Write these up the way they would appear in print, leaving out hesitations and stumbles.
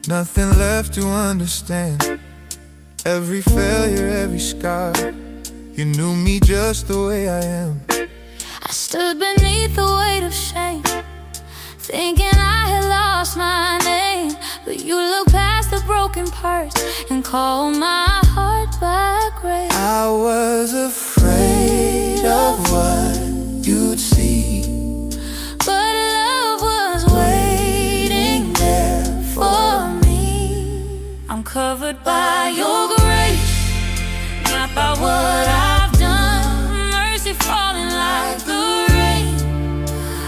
Nothing left to understand. Every failure, every scar. You knew me just the way I am. I stood beneath the weight of shame, thinking I had lost my name. But you looked past the broken parts and called my heart by grace. I was afraid of what you'd see, but love was waiting there for me. I'm covered by your grace, not by what I've done. Mercy falling like the rain.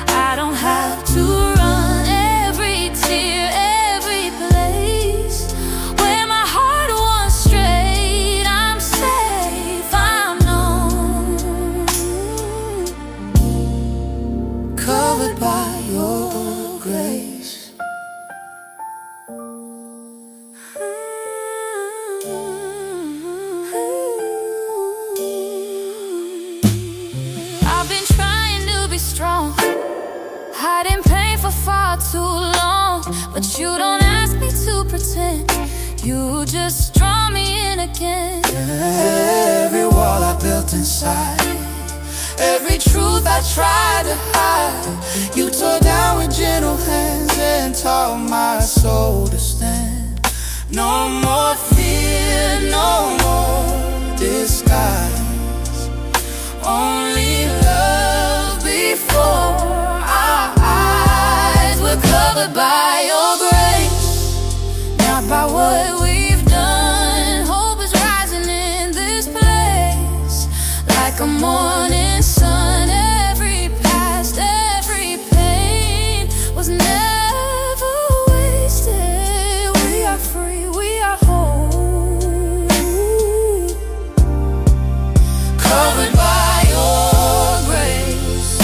I don't have to run. Every tear, every place where my heart was straight, I'm safe, I'm known. covered by your grace. I've been trying to be strong, hiding pain for far too long. But you don't ask me to pretend, you just draw me in again. Every wall I built inside, every truth I tried to hide, you tore down with gentle hands and taught my soul to stand. No more fear, no more disguise, only love before our eyes. We're covered by your grace, not by what we've done. Hope is rising in this place like a morning sun. Every past, every pain was never wasted. We are free, we are whole, covered by your grace.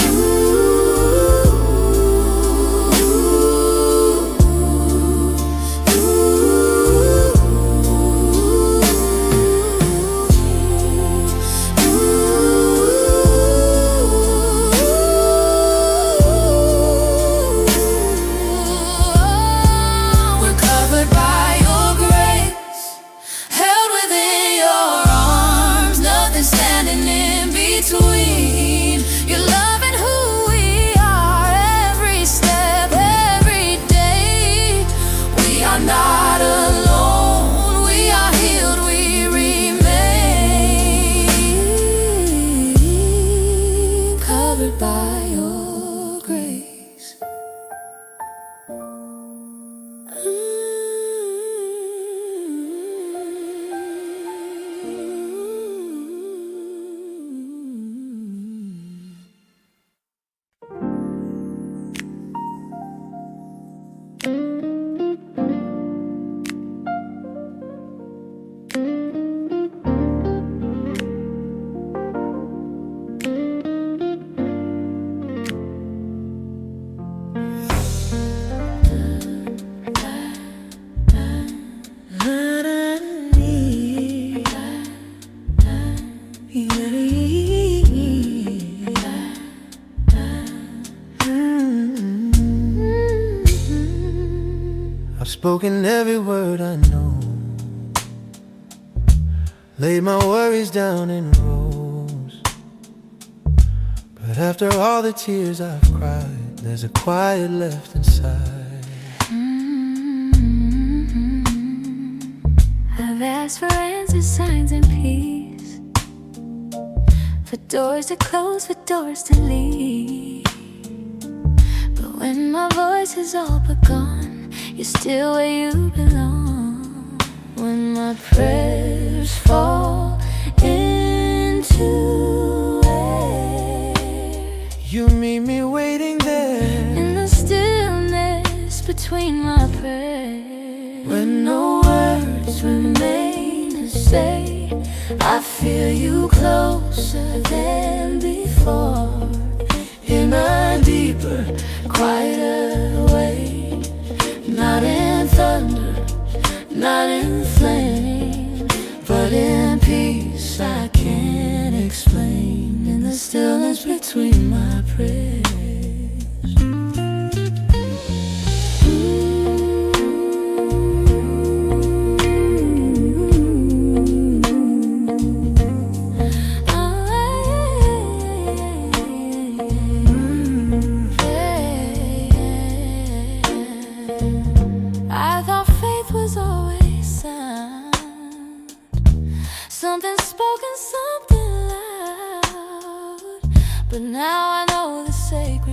We're covered by your grace, held within your arms, nothing standing in between your love and who we are. Every step, every day, we are not alone. We are healed, we remain covered by your grace. I've spoken every word I know, laid my worries down in rows. But after all the tears I've cried, there's a quiet left inside. I've asked for answers, signs, and peace, for doors to close, for doors to lead. But when my voice is all but gone, you're still where you belong. When my prayers fall into air, You meet me waiting there in the stillness between my prayers. when No words remain to say, I feel you closer than before, in a deeper, quieter way. Not in thunder, not in flame, but in peace I can't explain, in the stillness between my prayers.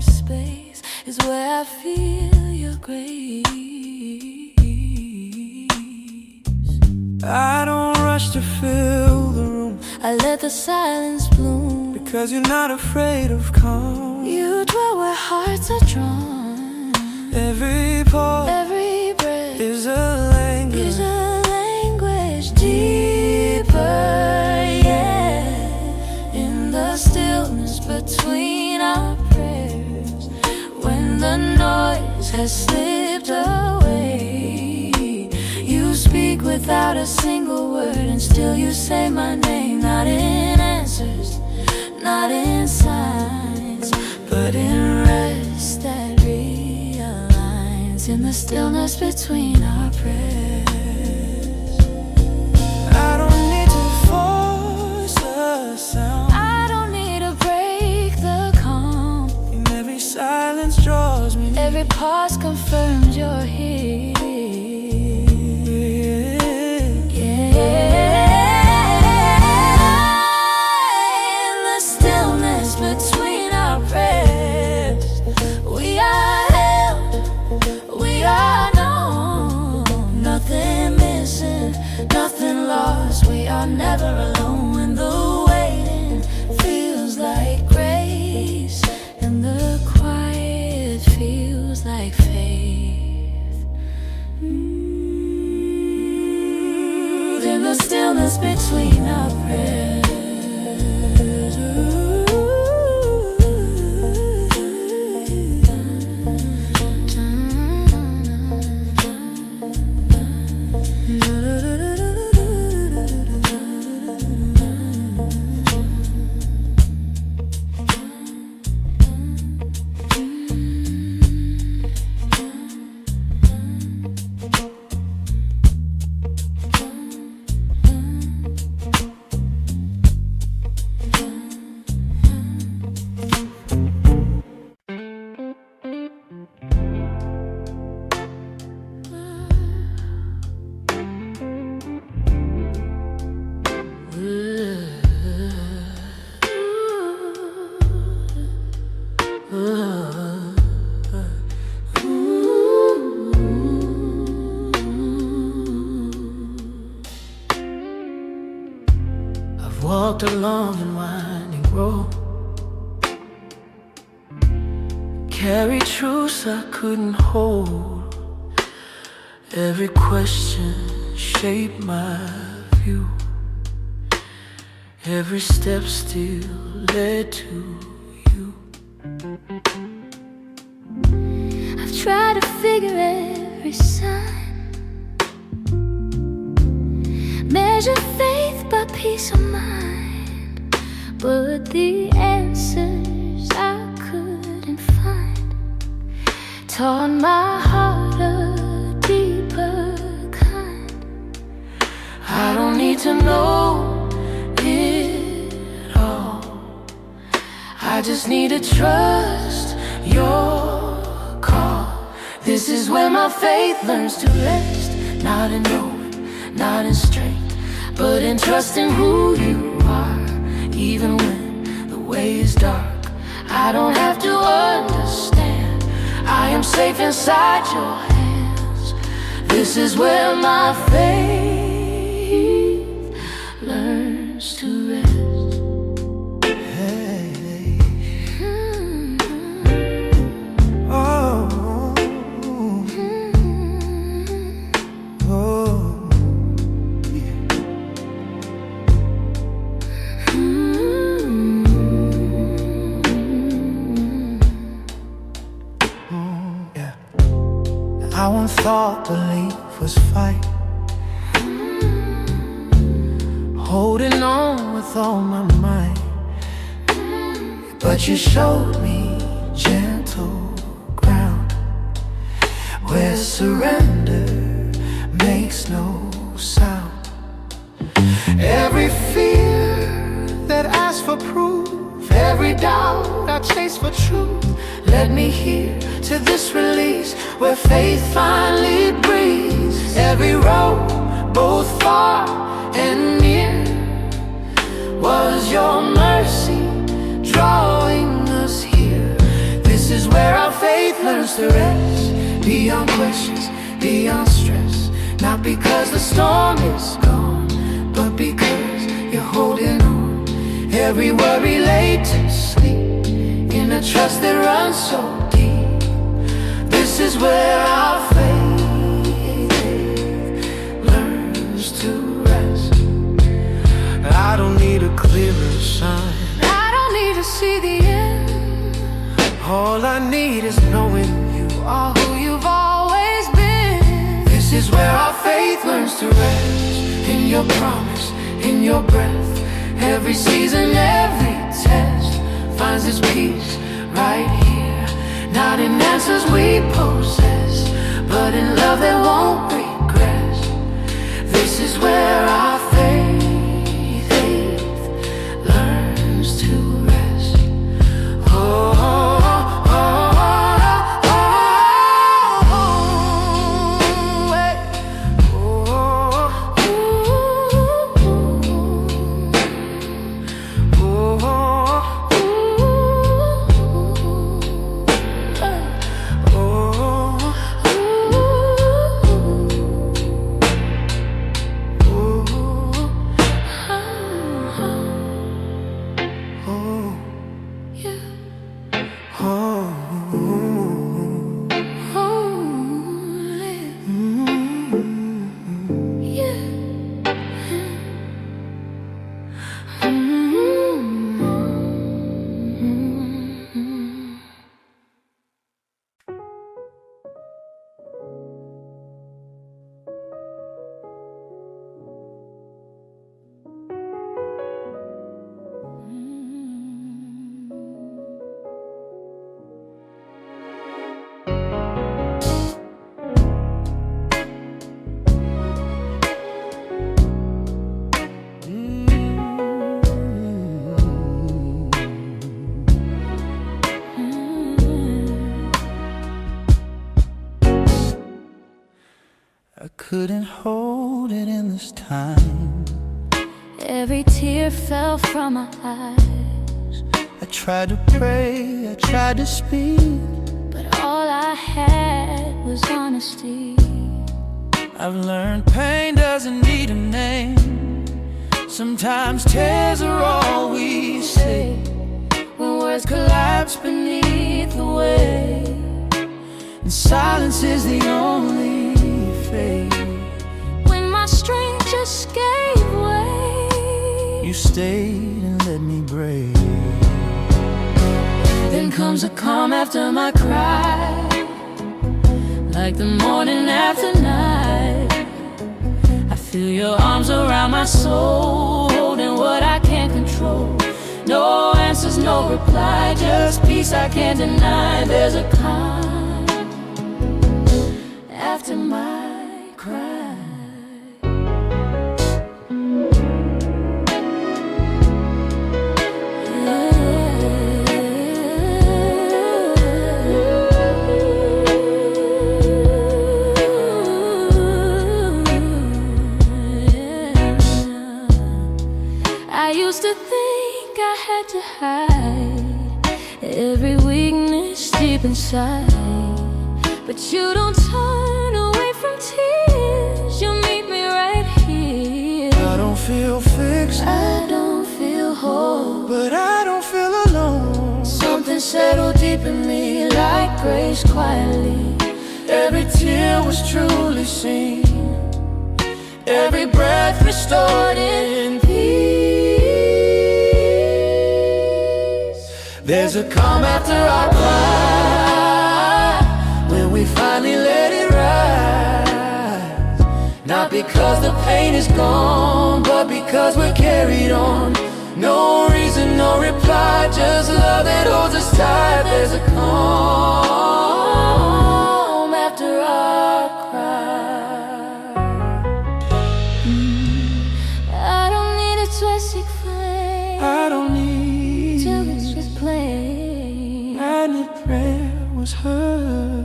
space is where I feel your grace. I don't rush to fill the room. I let the silence bloom, because you're not afraid of calm. you dwell where hearts are drawn. Every pause, Every breath is a language, deeper, yeah. In the stillness between our prayers, when the noise has slipped away, you speak without a single word, and still you say my name. Not in answers, not in signs, but in rest that realigns in the stillness between our prayers. I don't need to force a sound. I don't need to break the calm. And every silence draws me. Every pause confirms you're here. Between our prayers, we are held, we are known. Nothing missing, nothing lost. We are never alone when the waiting feels like grace, and the quiet feels like faith. In the stillness between our prayers. Walked a long and winding road, carried truths I couldn't hold. Every question shaped my view. Every step still led to you. I've tried to figure every sign, measure faith by peace of mind, but the answers I couldn't find taught my heart a deeper kind. I don't need to know it all, I just need to trust your call. This is where my faith learns to rest, not in knowing, not in strength, but in trusting who you are. Even when the way is dark, I don't have to understand. I am safe inside your hands. This is where my faith learns to rest. Hey. Oh. Oh. Yeah. I once thought belief was fight, holding on with all my might, but you showed me gentle ground, where surrender makes no sound. Every fear that asks for proof, every doubt I chase for truth, led me here to this release, where faith finally breathes. Every road, both far and near, was your mercy drawing us here. This is learns to rest, beyond questions, beyond stress. Not because the storm is gone, but because you're holding on. Every worry laid to sleep, in a trust that runs so deep. This is where our faith learns to rest. I don't need a clearer sign, I don't need to see the end. All I need is knowing you are who you've always been. This is where our faith learns to rest, in your promise, in your breath. Every season, every test finds its peace right here. Not in answers we possess, but in love that won't regress. This is where our faith learns to rest. Oh, oh, oh, oh, oh, hey. I couldn't hold it in this time. Every tear fell from my eyes. I tried to pray, I tried to speak, but all I had was honesty. I've learned pain doesn't need a name. Sometimes tears are all we say, when words collapse beneath the weight, and silence is the only fate. when my strength just gave way, You stayed and let me break. then comes a calm after my cry, like the morning after night. I feel your arms around my soul, holding what I can't control. No answers, no reply, just peace I can't deny. There's a calm after my cry. I used to think I had to hide every weakness deep inside, but you don't turn away from tears. You meet me right here. I don't feel fixed, I don't feel whole, but I don't feel alone. something settled deep in me like grace quietly. Every tear was truly seen, every breath restored in peace. There's a calm after our cry, when we finally let it rise. Not because the pain is gone, but because we're carried on. No reason, no reply, just love that holds us tight. There's a calm After our cry, I don't need it to explain. I don't need Till it's just plain. I need prayer was heard.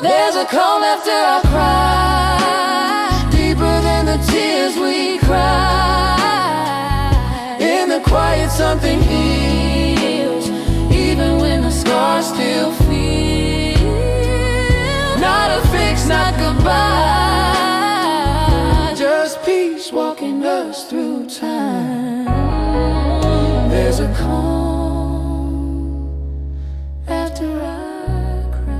There's a calm after our cry, Deeper than the tears we cry. In the quiet something heals, by. Just peace walking us through time. There's a calm after I cry.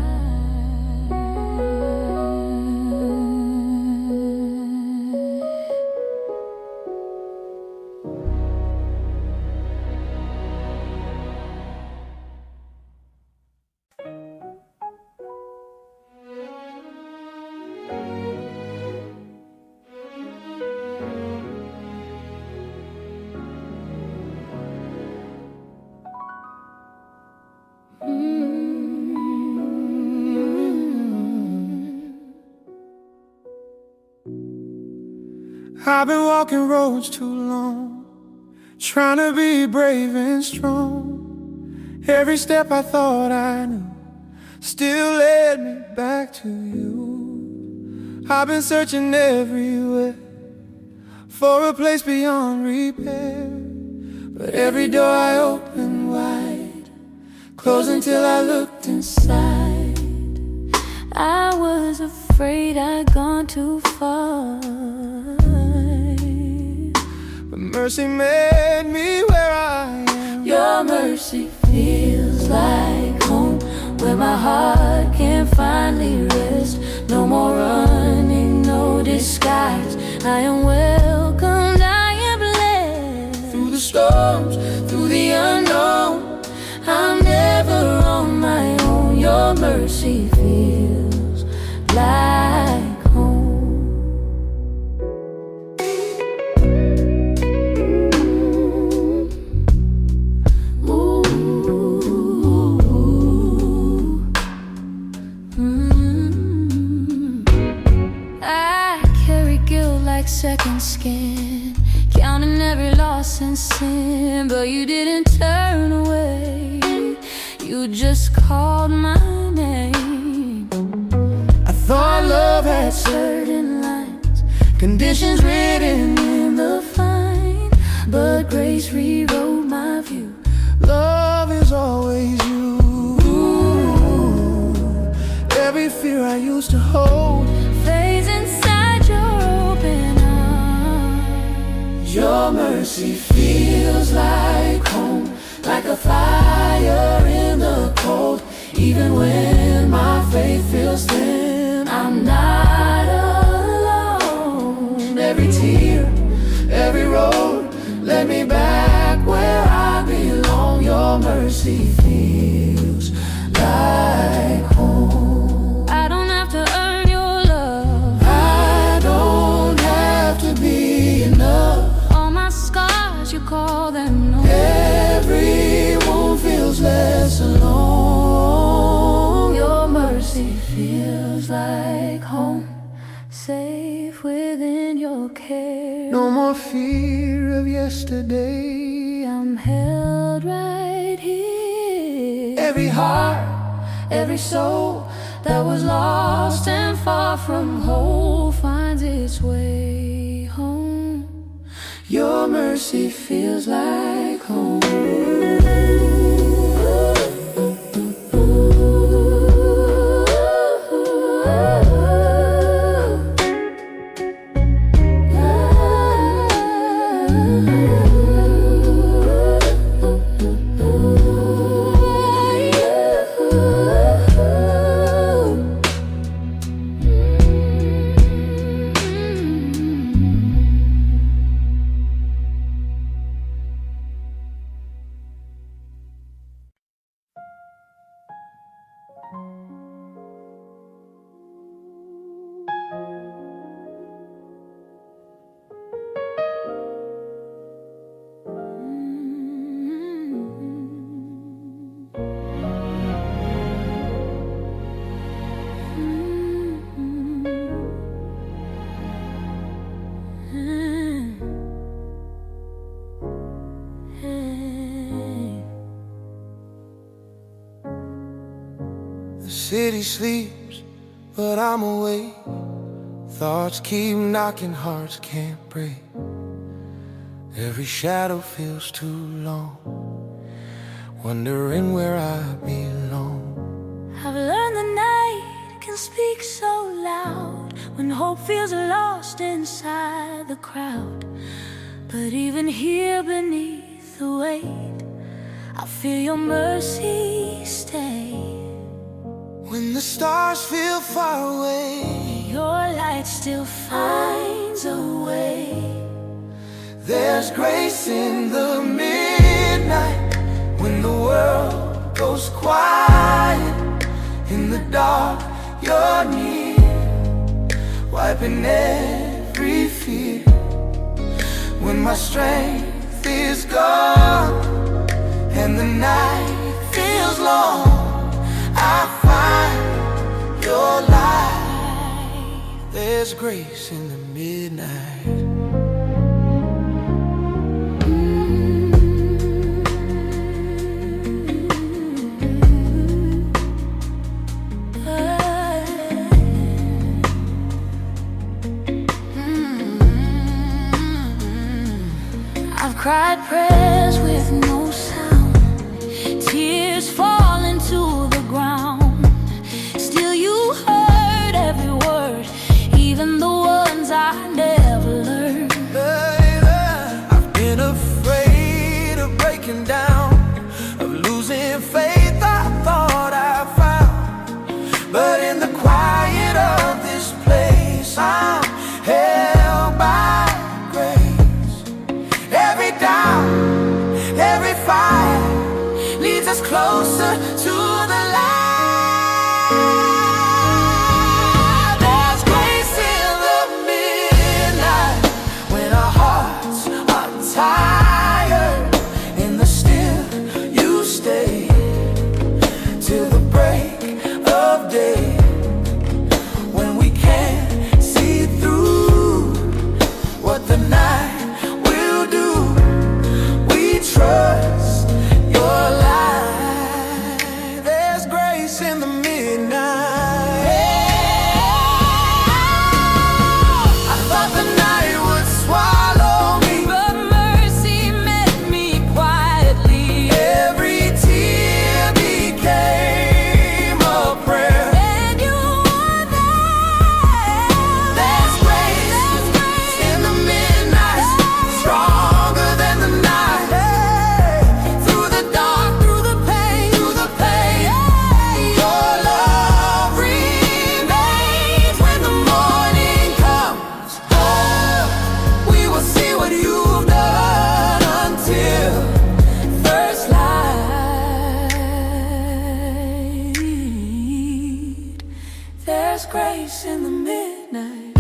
I've been walking roads too long, trying to be brave and strong. Every step I thought I knew still led me back to you. I've been searching everywhere for a place beyond repair, but every door I opened wide closed until I looked inside. I was afraid I'd gone too far, but mercy met me where I am. your mercy feels like home, where my heart can finally rest. No more running, no disguise. I am welcomed, I am blessed. Through the storms, through the unknown, I'm never on my own. Your mercy feels like home. Ooh. I carry guilt like second skin, counting every loss and sin, but you didn't turn away. You just called my name. I thought love had Certain lines, conditions written in the fine, but grace rewrote my view. love is always you. Every fear I used to hold Fades inside your open arms. Your mercy feels like home, like a fire in the cold. Even when my faith feels thin, I'm not alone. every tear, every road led me back where I belong. Your mercy feels like home. I don't have to earn your love. I don't have to be enough. All my scars, you call them no. Every wound feels less alone. Your mercy feels like home, safe within your care. No more fear of yesterday. I'm held right here. Every heart, Every soul that was lost and far from whole finds its way home. your mercy feels like home. The city sleeps, but I'm awake. Thoughts keep knocking, hearts can't break. Every shadow feels too long, wondering where I belong. I've learned the night can speak so loud when hope feels lost inside the crowd. But even here beneath the weight, I feel your mercy stay. When the stars feel far away, your light still finds a way. there's grace in the midnight. When the world goes quiet, in the dark you're near, wiping every fear. When my strength is gone and the night feels long, I find your light. There's grace in the midnight. I've cried prayers with no sound, tears falling to the ground. Still you heard every word, even the ones I never learned. I've been afraid of breaking down, of losing faith I thought I found. But in the quiet of this place, I'm held by grace. Every doubt, every fire leads us closer to the light. There's grace in the midnight, when our hearts are tired. In the still you stay till the break of day. When we can't see through what the night trust your light. There's grace in the midnight. I thought the night would swallow me, But mercy met me quietly. every tear became a prayer. And you were there. There's grace in the midnight, stronger than the night. There's grace in the midnight.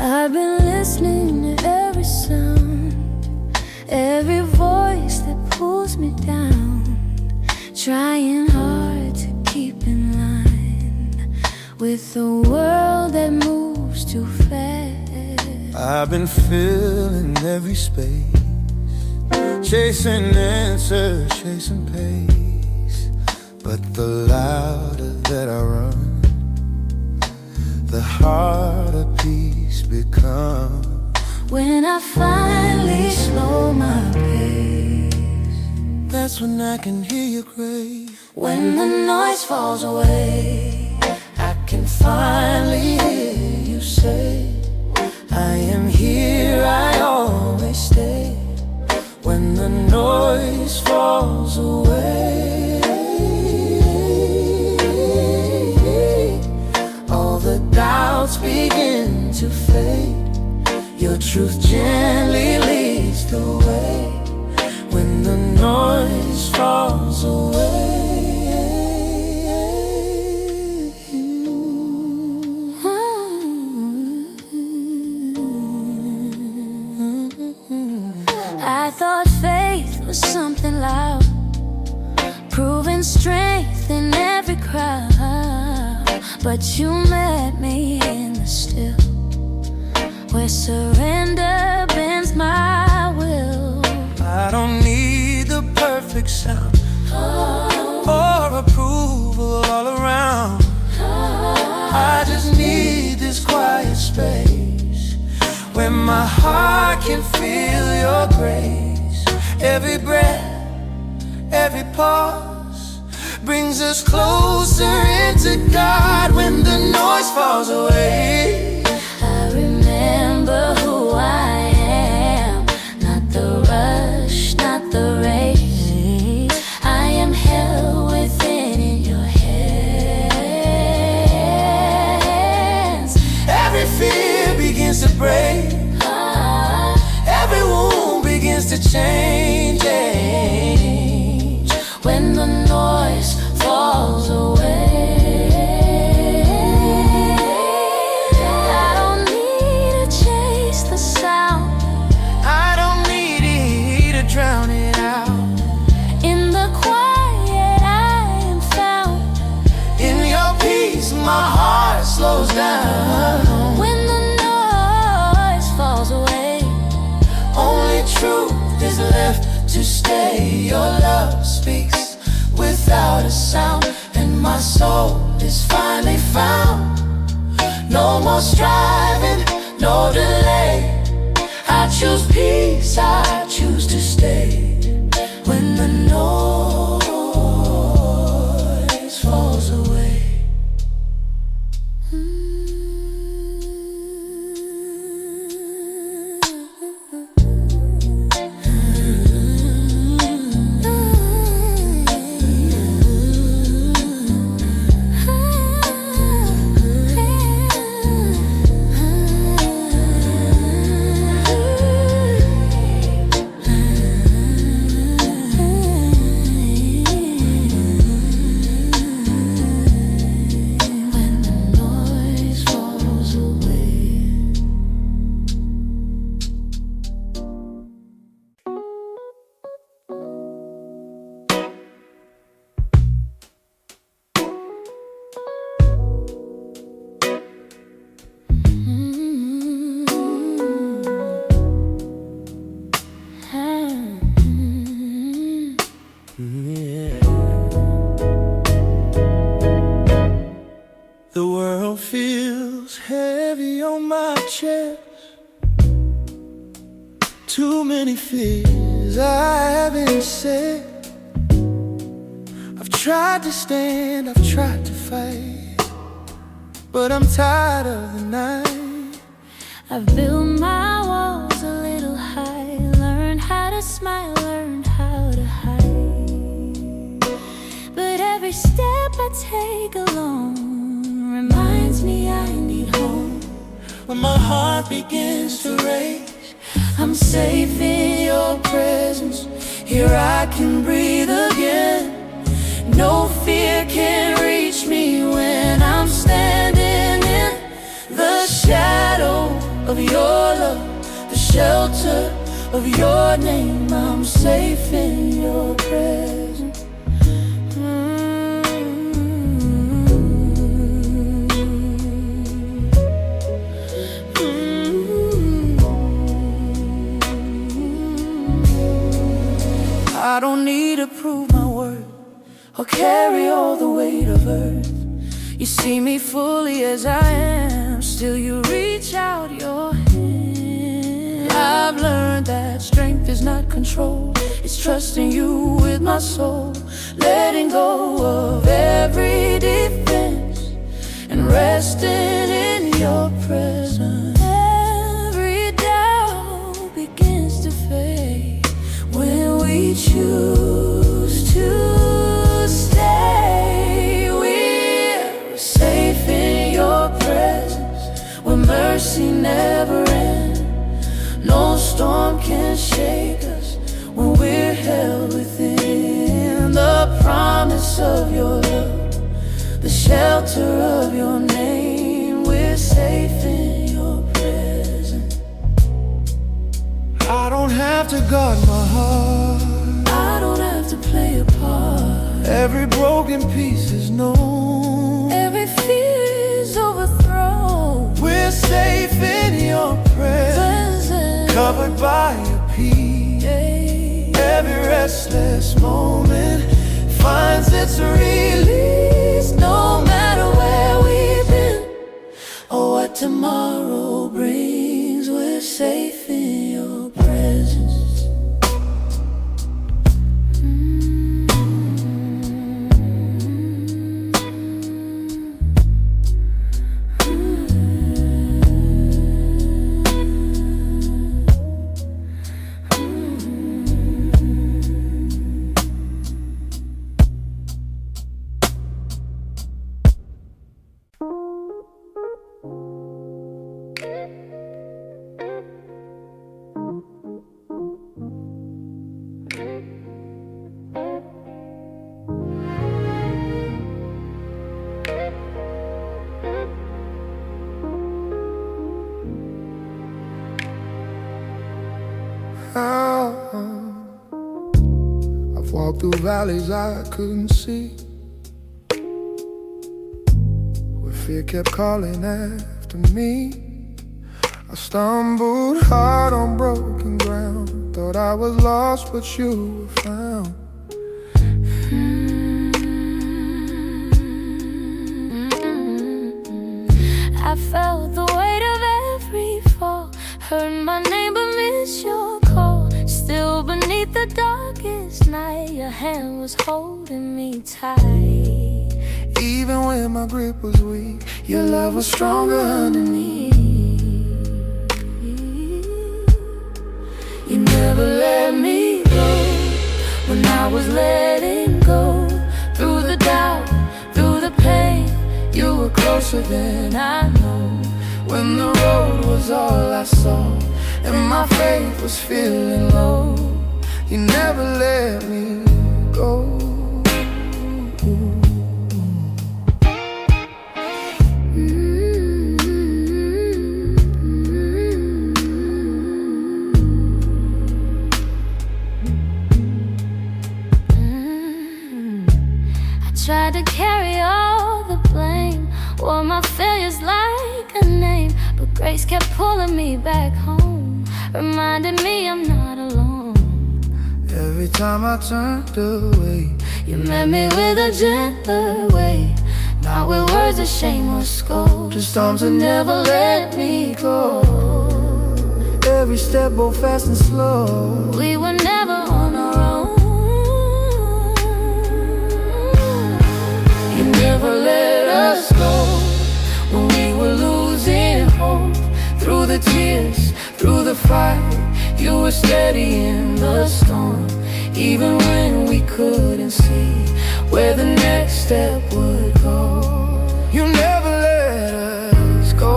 I've been listening to every sound, every voice that pulls me down, trying hard to keep in line with the world that moves too fast. I've been filling every space, chasing answers, chasing pace. But the louder that I run, the harder peace becomes. When I finally slow my pace, that's when I can hear your grace. when the noise falls away, finally hear you say, I am here, I always stay. When the noise falls away, all the doubts begin to fade. Your truth gently leads the way. When the noise falls away. I thought faith was something loud, proving strength in every crowd. But you met me in the still, where surrender bends my will. I don't need the perfect sound or approval all around. I just need this quiet space where my heart can feel your grace. Every breath, every pause brings us closer into God. When the noise falls away, I remember who I am, not the rush, not the race. I am held within in your hands. every fear begins to break. Every wound begins to change. When the noise falls away, I don't need to chase the sound. I don't need to drown it out. In the quiet I am found. In your peace my heart slows down. When the noise falls away, Only truth is left to stay. Your love speaks without a sound, and my soul is finally found. No more striving, no delay. I choose peace, I choose to stay. When the noise falls away. The world feels heavy on my chest. Too many fears I haven't said. I've tried to stand, I've tried to fight, but I'm tired of the night. I've built my walls a little high, learned how to smile, learned how to hide. But every step I take alone reminds me I need home. When my heart begins to race, I'm safe in your presence. Here I can breathe again. No fear can reach me when I'm standing in the shadow of your love, the shelter of your name. I'm safe in your presence. I don't need to prove my worth or carry all the weight of earth. You see me fully as I am, still you reach out your hand. I've learned that strength is not control, it's trusting you with my soul, letting go of every defense and resting in your presence. Every doubt begins to fade when we choose to stay. We're safe in your presence, where mercy never ends. No storm can shake us when we're held within the promise of your love, the shelter of your name. We're safe in your presence. I don't have to guard my heart, I don't have to play a part. every broken piece is known, Every fear is overthrown. we're safe in your presence, covered by your peace. Every restless moment finds its release. No matter where we've been or what tomorrow brings, we're safe in your presence. I've walked through valleys I couldn't see, where fear kept calling after me. I stumbled hard on broken ground, thought I was lost but you were found. I felt the weight of every fall, heard my name but missed your call. Still beneath the darkest night, your hand was holding me tight. Even when my grip was weak, your love was stronger underneath. You never let me go when I was letting go. Through the doubt, through the pain, you were closer than I know. When the road was all I saw and my faith was feeling low, you never let me go. Tried to carry all the blame, wore my failures like a name, but grace kept pulling me back home, reminding me I'm not alone. Every time I turned away, You met me with a gentler way, not with words of shame or scold, just arms that never let me go. every step both fast and slow. We were never on our own. You never let us go when we were losing hope. Through the tears, through the fight, you were steady in the storm. Even when we couldn't see where the next step would go, You never let us go.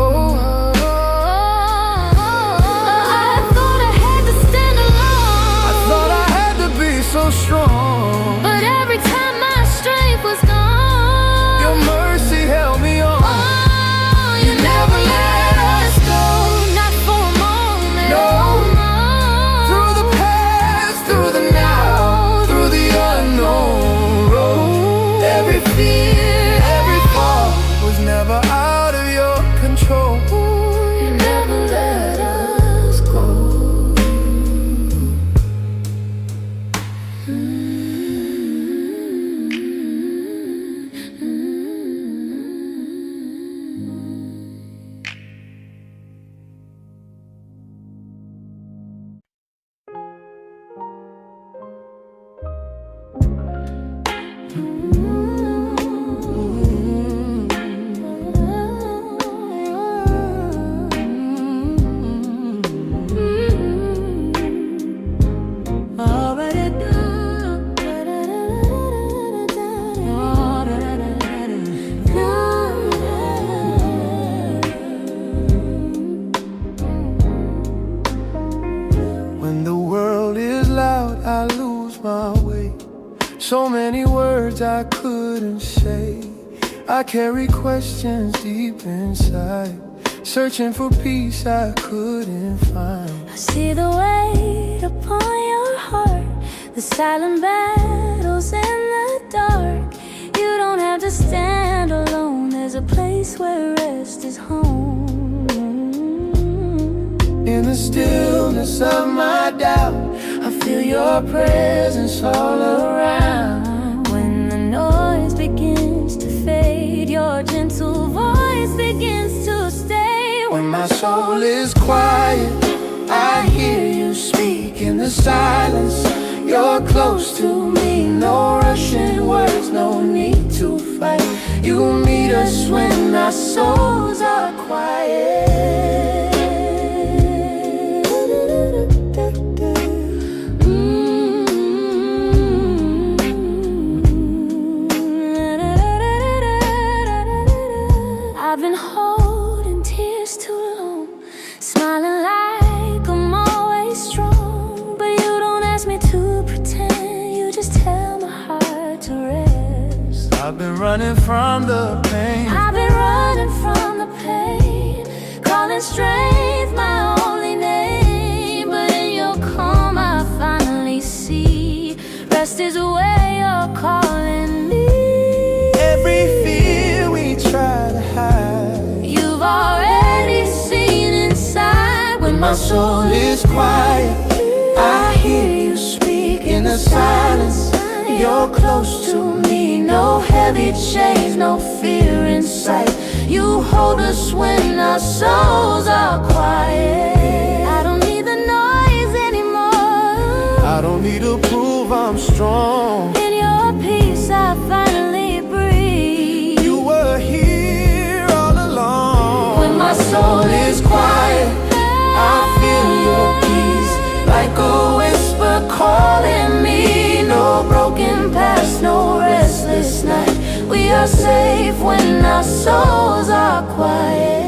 I thought I had to stand alone, I thought I had to be so strong. but every time my strength was gone, Your mercy held me on. oh, you never let us go, not for a moment. No. Through the past, through the now, through the unknown road. Every fear, every fall was never out of your control. you never let us go. I lose my way. So many words I couldn't say. I carry questions deep inside, searching for peace I couldn't find. I see the weight upon your heart, the silent battles in the dark. You don't have to stand alone. There's a place where rest is home. In the stillness of my doubt, I feel your presence all around. When the noise begins to fade, your gentle voice begins to stay. When my soul is quiet, I hear you speak in the silence. You're close to me, no rushing words, no need to fight. You meet us when our souls are quiet. I've been holding tears too long, smiling like I'm always strong. But you don't ask me to pretend, you just tell my heart to rest. I've been running from the pain. I've been running from the pain, calling strength my only name. But in your calm I finally see rest is where you're calling me. Every fear we try to hide, You've already seen inside. When my soul is quiet, I hear you speak in the silence. You're close to me, no heavy chains, no fear in sight. You hold us when our souls are quiet. I don't need the noise anymore. I don't need to prove I'm strong. In your peace I finally breathe. You were here all along. When my soul is quiet, I feel your peace, like a whisper calling me. No broken past, no restless night. We are safe when our souls are quiet.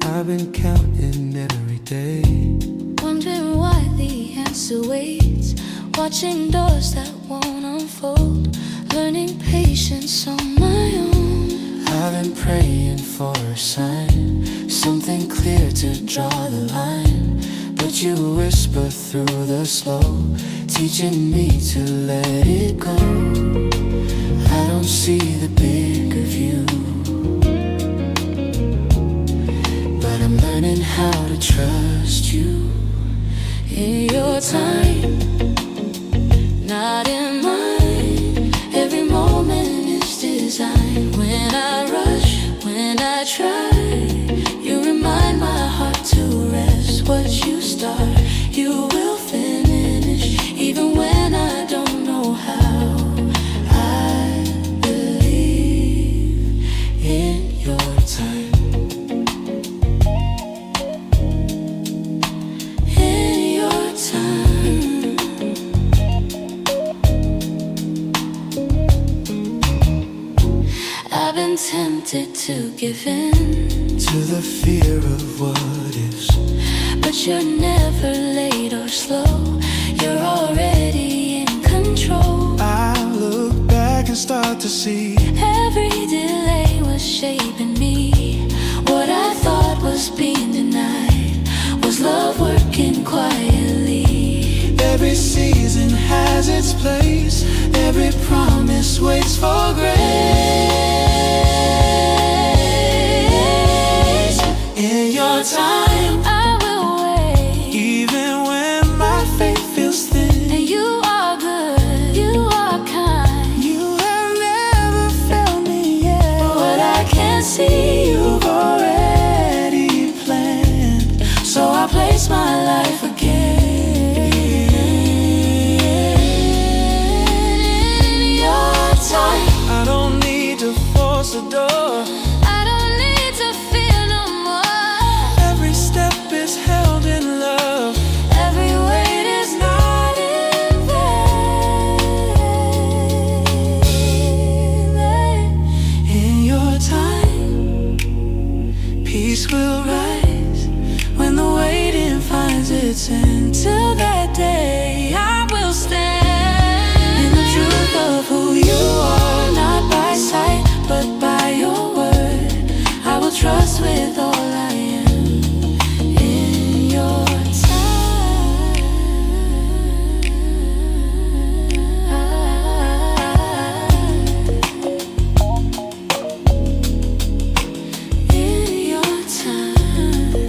I've been counting every day, Wondering why the answer waits, watching doors that won't unfold, learning patience on my own. I've been praying for a sign, something clear to draw the line. But you whisper through the slow, teaching me to let it go. I don't see the bigger view, but I'm learning how to trust you. In your time, not in mine. Every moment is designed. When I rush, when I try, you remind my heart to rest. What you start, you will finish. Even when I don't know how, I believe in your time. I've been tempted to give in, to the fear of what ifs. But you're never late or slow, you're already in control. I look back and start to see every delay was shaping me. What I thought was being denied was love working quietly. every season has its place, every promise waits for grace. In your time, I will wait, even when my faith feels thin. and you are good, you are kind. You have never failed me yet, But what I can't see, you've already planned. So I place my life again. I don't need to force a door. I don't need to fear no more. Every step is held in love. Every wait is not in vain. In your time, peace will rise when the waiting finds its end. Till that day I will stand In the truth of who you are, not by sight, but by your word. I will trust with all I am. In your time, in your time.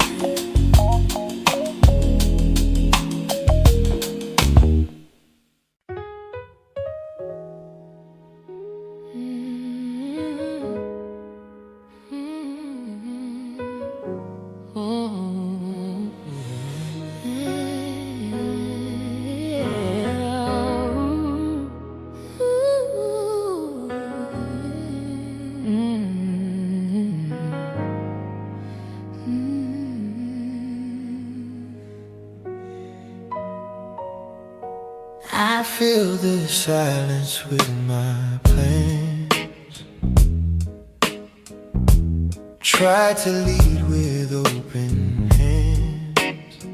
I fill the silence with my plans. Try to lead with open hands.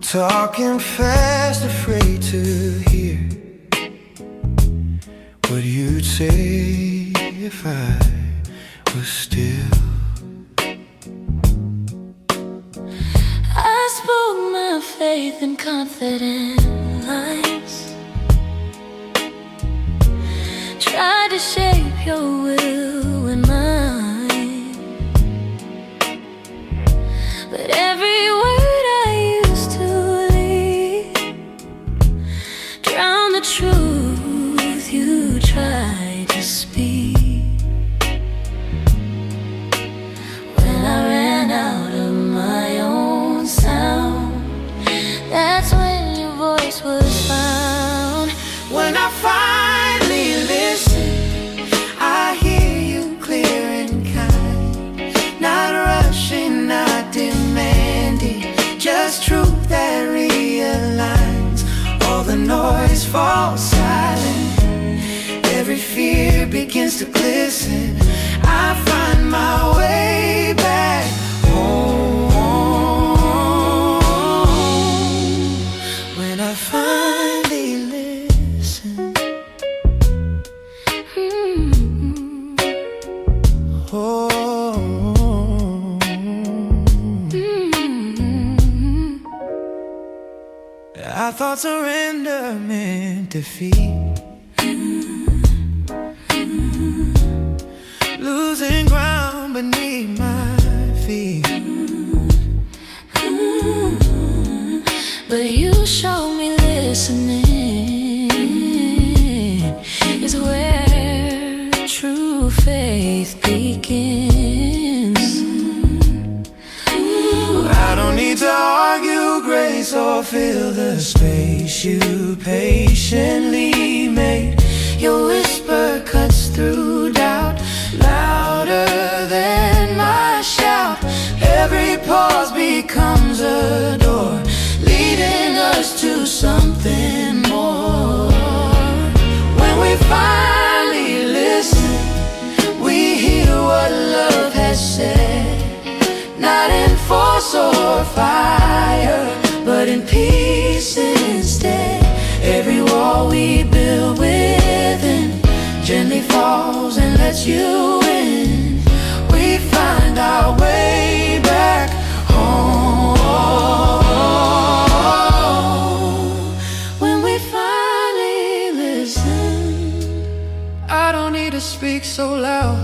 Talking fast, afraid to hear what you'd say if I was still. I spoke my faith in confident lines, tried to shape your will and mine, but every word I used to leave drowned the truth you tried to speak. When I ran out of my own sound, that's when your voice was found. When I finally listen, I hear you clear and kind. Not rushing, not demanding, just truth that realigns. All the noise falls silent, every fear begins to glisten. I find my way back home. When I finally listen, oh, I thought surrender meant defeat, losing ground beneath my feet. But you showed me listening is where true faith begins. I don't need to argue grace or fill the space you patiently made. Your whisper cuts through doubt, louder than my shout. Every pause becomes a door, leading us to something more. When we finally listen, we hear what let you in. We find our way back home. When we finally listen, I don't need to speak so loud.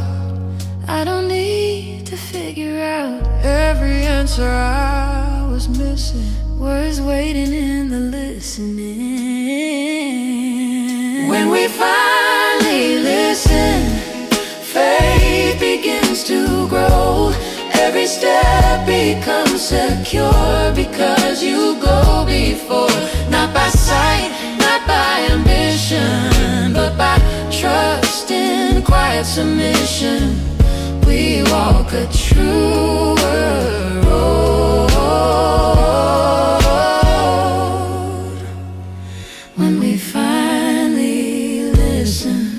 I don't need to figure out Every answer I was missing. words waiting in the listening. When we finally listen, faith begins to grow. Every step becomes secure because you go before. Not by sight, not by ambition, but by trust in quiet submission. We walk a truer road. When we finally listen.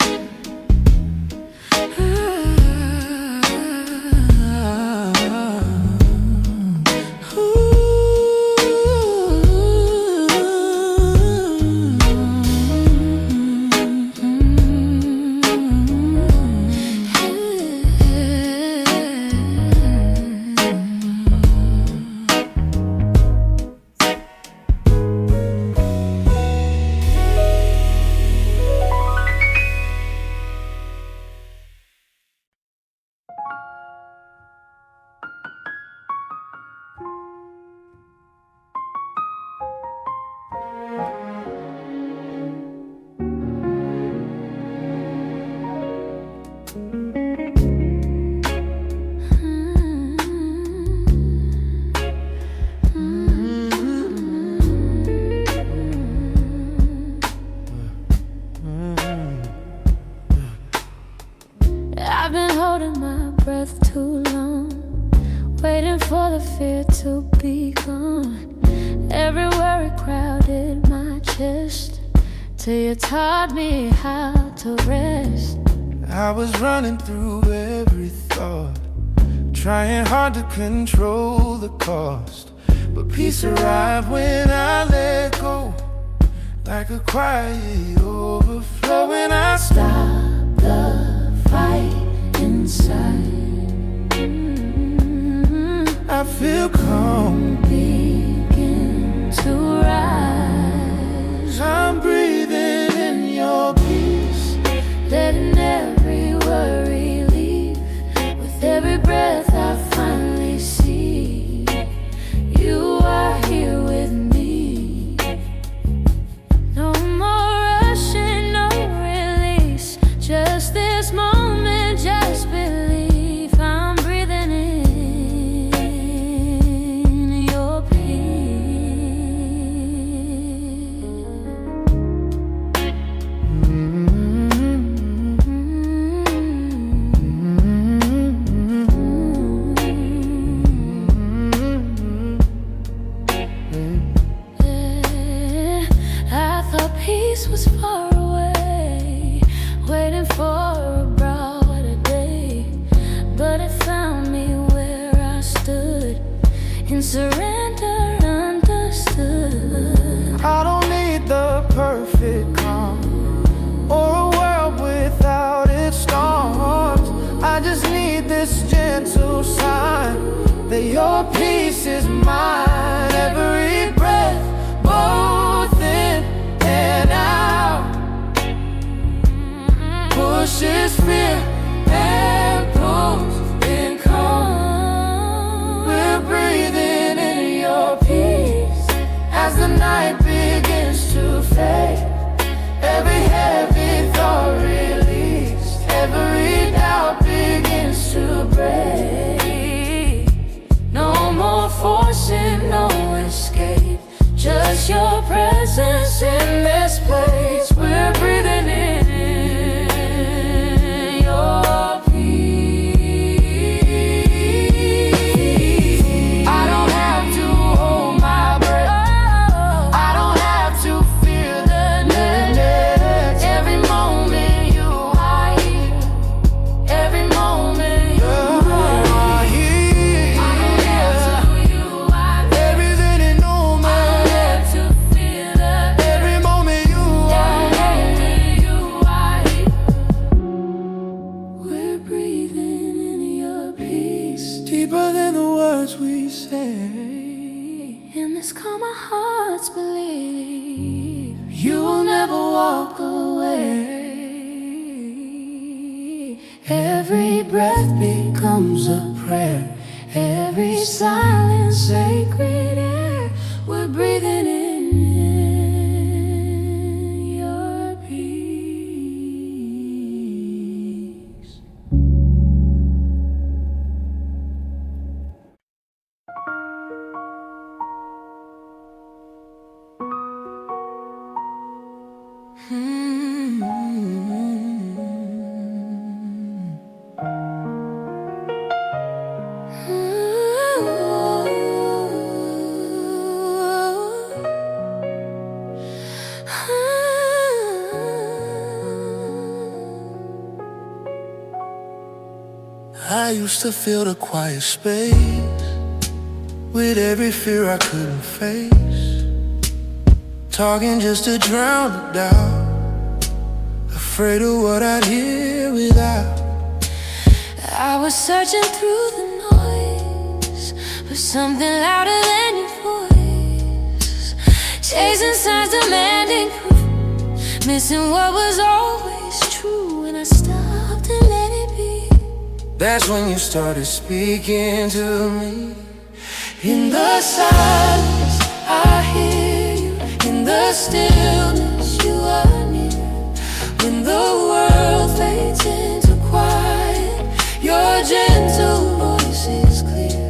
I've been holding my breath too long, waiting for the fear to be gone. Every worry crowded my chest, till you taught me how to rest. I was running through every thought, trying hard to control the cost. But peace arrived when I let go, like a quiet overflow. When I Stop the fight inside. I feel calm, Begin to rise. I'm breathing in your peace, Letting every worry leave. With every breath I finally see you are here with me. No more rushing, no release. Just this moment, just believe. I'm breathing in your I thought peace was far away, waiting for a brighter day. But it found me where I stood, in surrender, understood. I don't need the perfect calm, or a world without its storms. I just need this gentle sign that your peace is mine. Every breath, both in and out, pushes fear and pulls in calm. We're breathing in your peace as the night begins to fade. Every heavy thought released, every doubt begins to break. No more forcing, no escape, just your presence in this place. We're breathing in your peace. I don't have to hold my breath, I don't have to fear the next. Every moment you are here, every moment you are here. I don't have to, you are there. Everything in moment, I don't have to feel the every moment you deeper than the words we say. In this calm our hearts believe You will never walk away. every breath becomes a prayer, every silence sacred air. We're breathing in your peace. I used to fill the quiet space with every fear I couldn't face, talking just to drown the doubt, afraid of what I'd hear without. I was searching through the noise for something louder than your voice, chasing signs demanding proof, missing what was always true. When I stopped and let it be, That's when you started speaking to me. In the silence, I hear you. in the stillness you are near. When the world fades into quiet, your gentle voice is clear.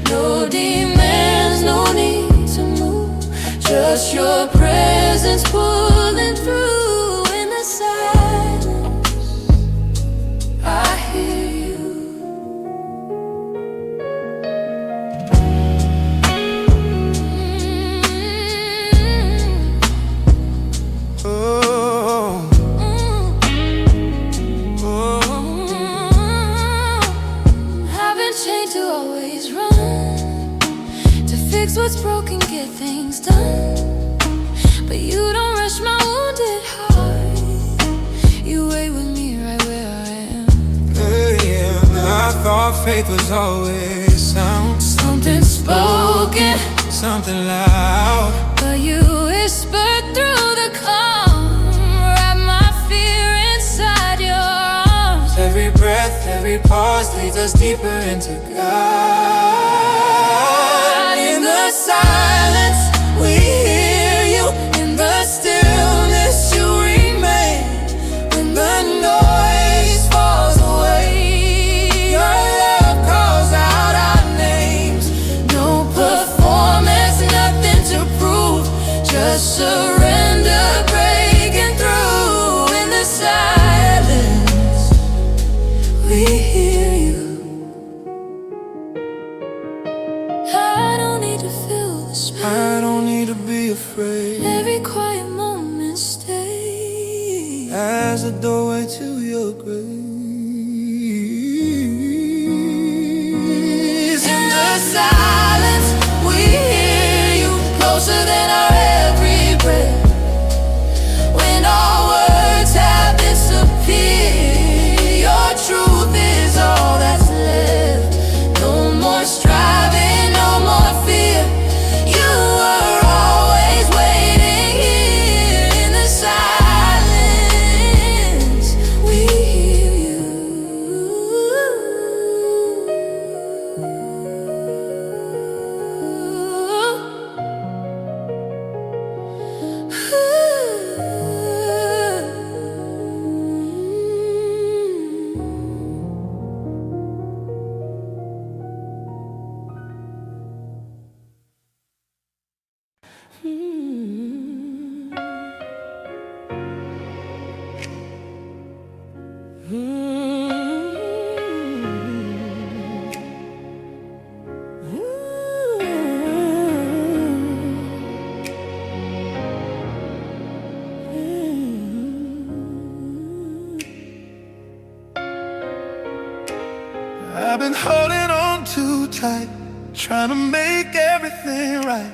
No demands, no need to move, just your presence pulling through. In the silence, I hear you. Oh, I've been trained to always run, to fix what's broken, get things done. But you don't rush my wounded heart, you wait with me right where I am. Yeah, I thought faith was always sound, Something spoken, something loud. but you whispered through the calm, wrap my fear inside your arms. Every breath, every pause leads us deeper into God. In the silence, we hear you. In the stillness, you remain. When the noise falls away, your love calls out our names. No performance, nothing to prove, just surrender breaking through. In the silence, we hear you. I don't need to feel the space, I don't need to be afraid. every quiet moment stays As a doorway to your grace. in the silence, we hear you, closer than our every breath. When our words have disappeared, your truth is all that's left. No more striving, no more fear. You are always waiting here. In the silence, we hear you. I've been holding on too tight, trying to make everything right,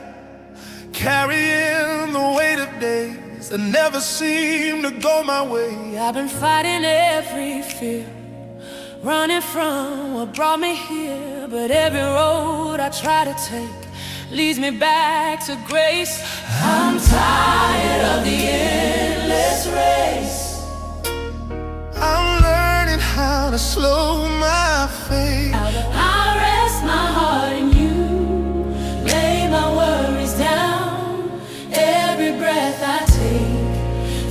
carrying the weight of days that never seem to go my way. I've been fighting every fear, running from what brought me here. But every road I try to take leads me back to grace. I'm tired of the endless race. I'm learning how to slow my pace. I rest my heart in you, lay my worries down. Every breath I take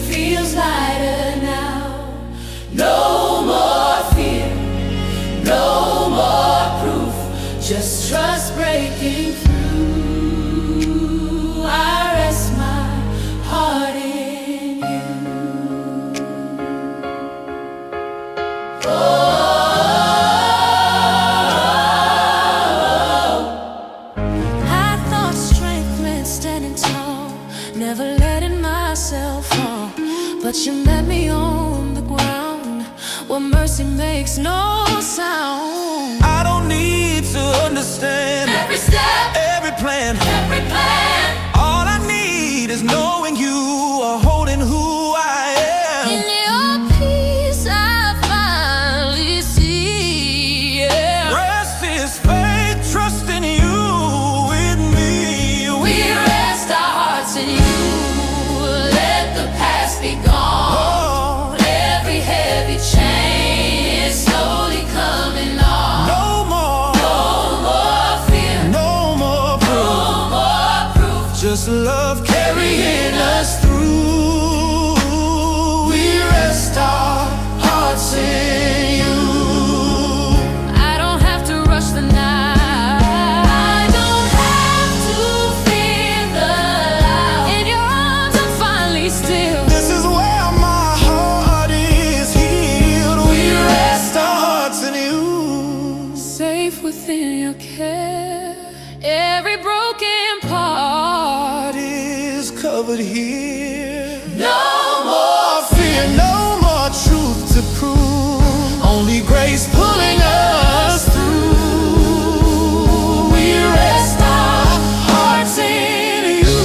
feels lighter now. No more fear, no more proof, just trust breaking through. I rest my heart in you. I thought strength meant standing tall, never letting myself fall. But you met me on the ground where mercy makes no sound. I don't need to understand Every step, every plan. all I need is knowing you are holding who I am. in your peace I finally see. Yeah. Rest is faith, trust in you with me. We rest our hearts in you. Let the past be gone. Every heavy chain is slowly coming off. No more Fear, no more proof. Just love carrying us through. We rest our hearts in you. I don't have to rush the night. I don't have to fear the light. In your arms I'm finally still. This is where my heart is healed. We rest our hearts in you. Safe within your care. Every broken part Is covered here. no More fear, no more truth to prove. Only grace pulling us through. We rest our hearts in you.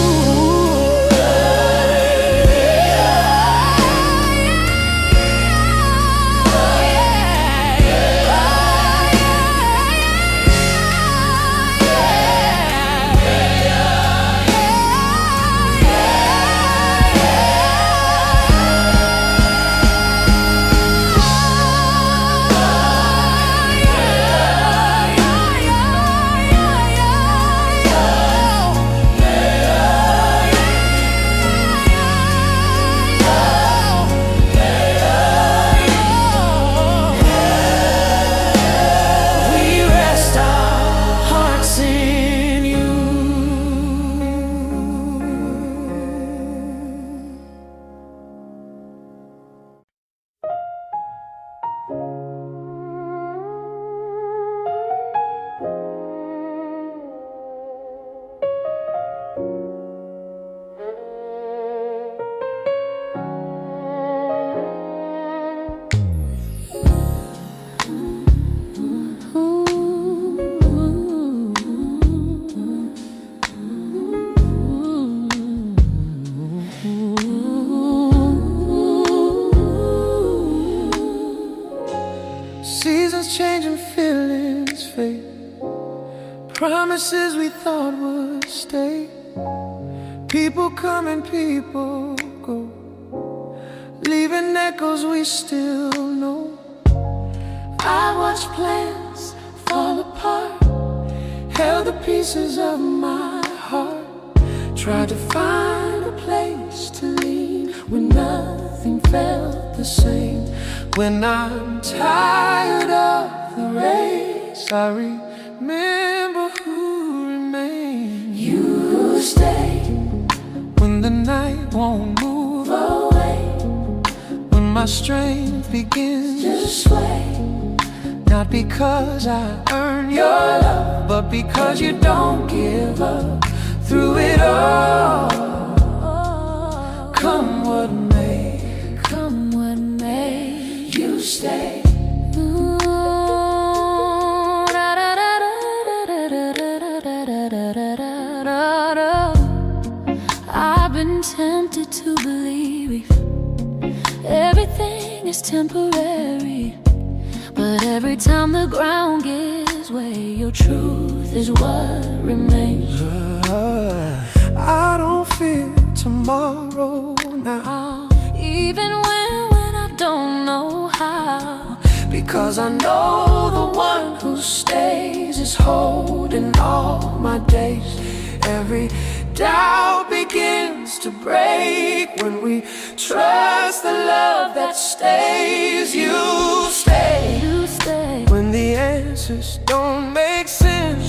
We rest our hearts in you. Seasons change and feelings fade. Promises we thought would stay. People come and people go, leaving echoes we still know. I watched plans fall apart, held the pieces of my heart, tried to find a place to lean when nothing felt the same. When I'm tired of the race, I remember who remained. You stay When the night won't move away, when my strength begins to sway. Not because I earn your love, but because you don't give up through it all. Come what may, come what may, you stay. I've been tempted to believe everything is temporary, but Every time the ground gives way, your truth is what remains. I don't fear tomorrow now, even when I don't know how, because I know the one who stays is holding all my days. Every doubt begins to break when we trust the love that stays. You stay, you stay. When the answers don't make sense,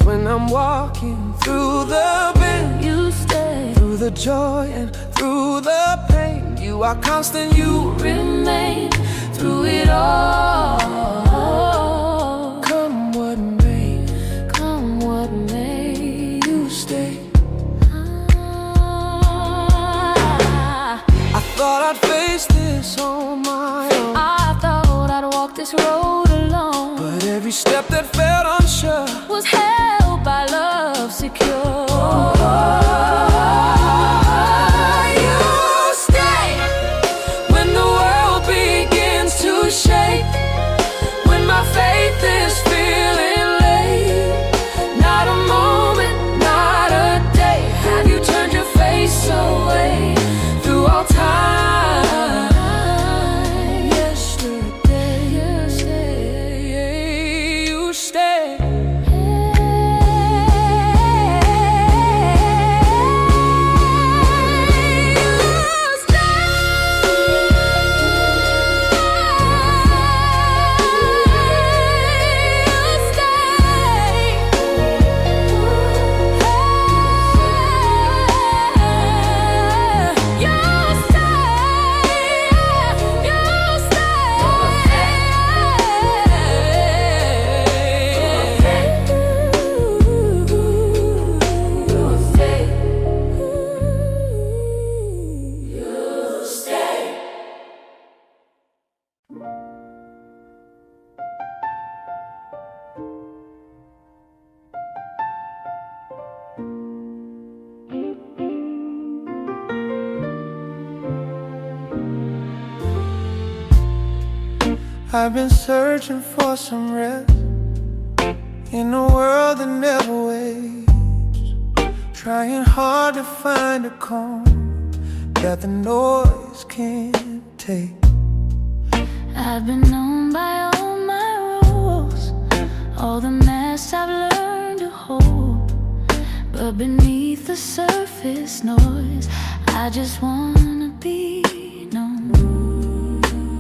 when I'm walking through the pain, You stay, through the joy and through the pain. You are constant, you remain through it all. come what may, Come what may, you stay. I thought I'd face this on my own, I thought I'd walk this road alone, but every step that felt unsure was held by love secure. You stay when the world begins to shake, when my faith is feeling late. Not a moment, not a day have you turned your face away. Through all time, yesterday, you stay. I've been searching for some rest in a world that never waits, trying hard to find a calm that the noise can't take. I've been known by all my rules, all the mess I've learned to hold, but beneath the surface noise, I just wanna be known.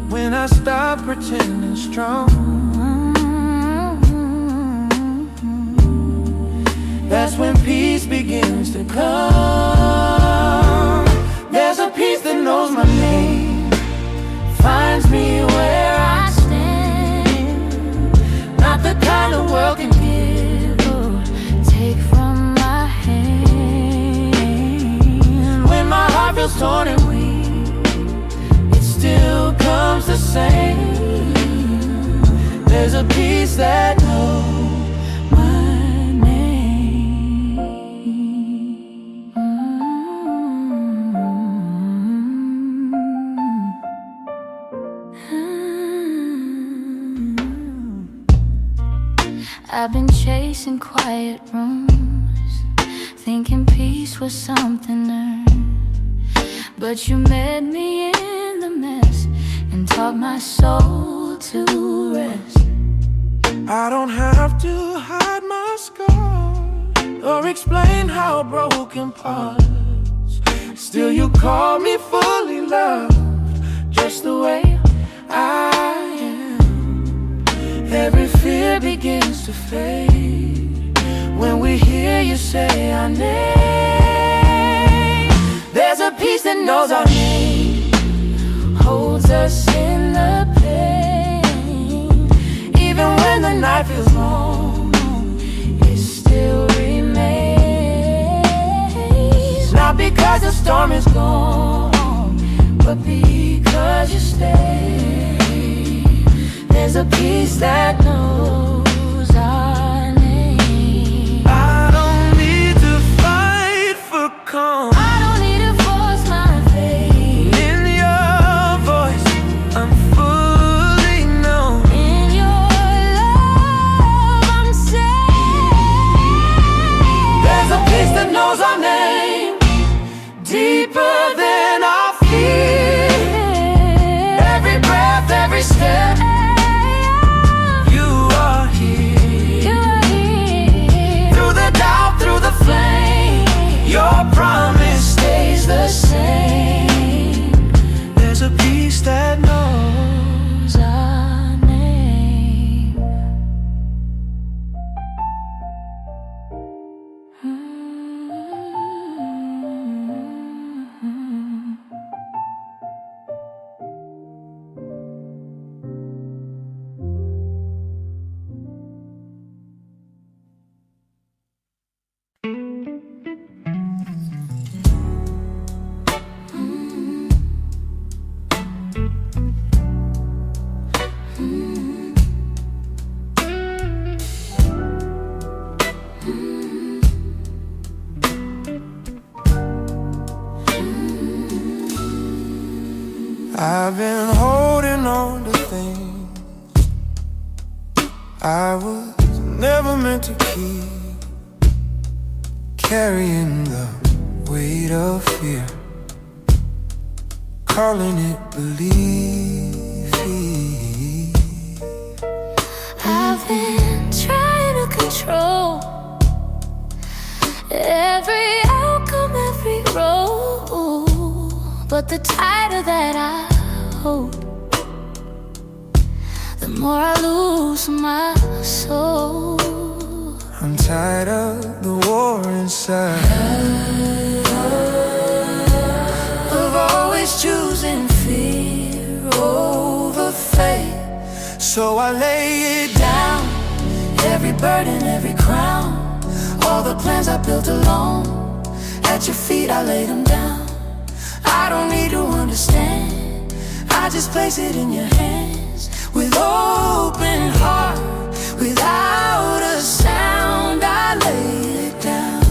When I stop pretending strong, that's when peace begins to come. There's a peace that knows my name, finds me where I stand. Not the kind the world can give or take from my hand. When my heart feels torn and weak, it still comes the same. There's a peace that knows my name. I've been chasing quiet rooms, thinking peace was something earned, but you met me in the mess and taught my soul to rest. I don't have to hide my scars or explain how broken parts. Still you call me fully loved, just the way I am. Every fear begins to fade when we hear you say our name. There's a peace that knows our name, holds us in the pain. Even when the night feels long, it still remains. Not because the storm is gone, but because you stay. There's a peace that knows our name. I don't need to fight for calm, I don't need to force my faith in your voice I'm fully known. in never meant to keep carrying the weight of fear, calling it belief. I've been trying to control every outcome, every road, but the tighter that I hold, the more I lose my soul. I'm tired of the war inside, of always choosing fear over faith. so I lay it down. Every burden, every crown, all the plans I built alone, at your feet I laid them down. I don't need to understand, I just place it in your hands. With open heart, without a sound, I lay it down.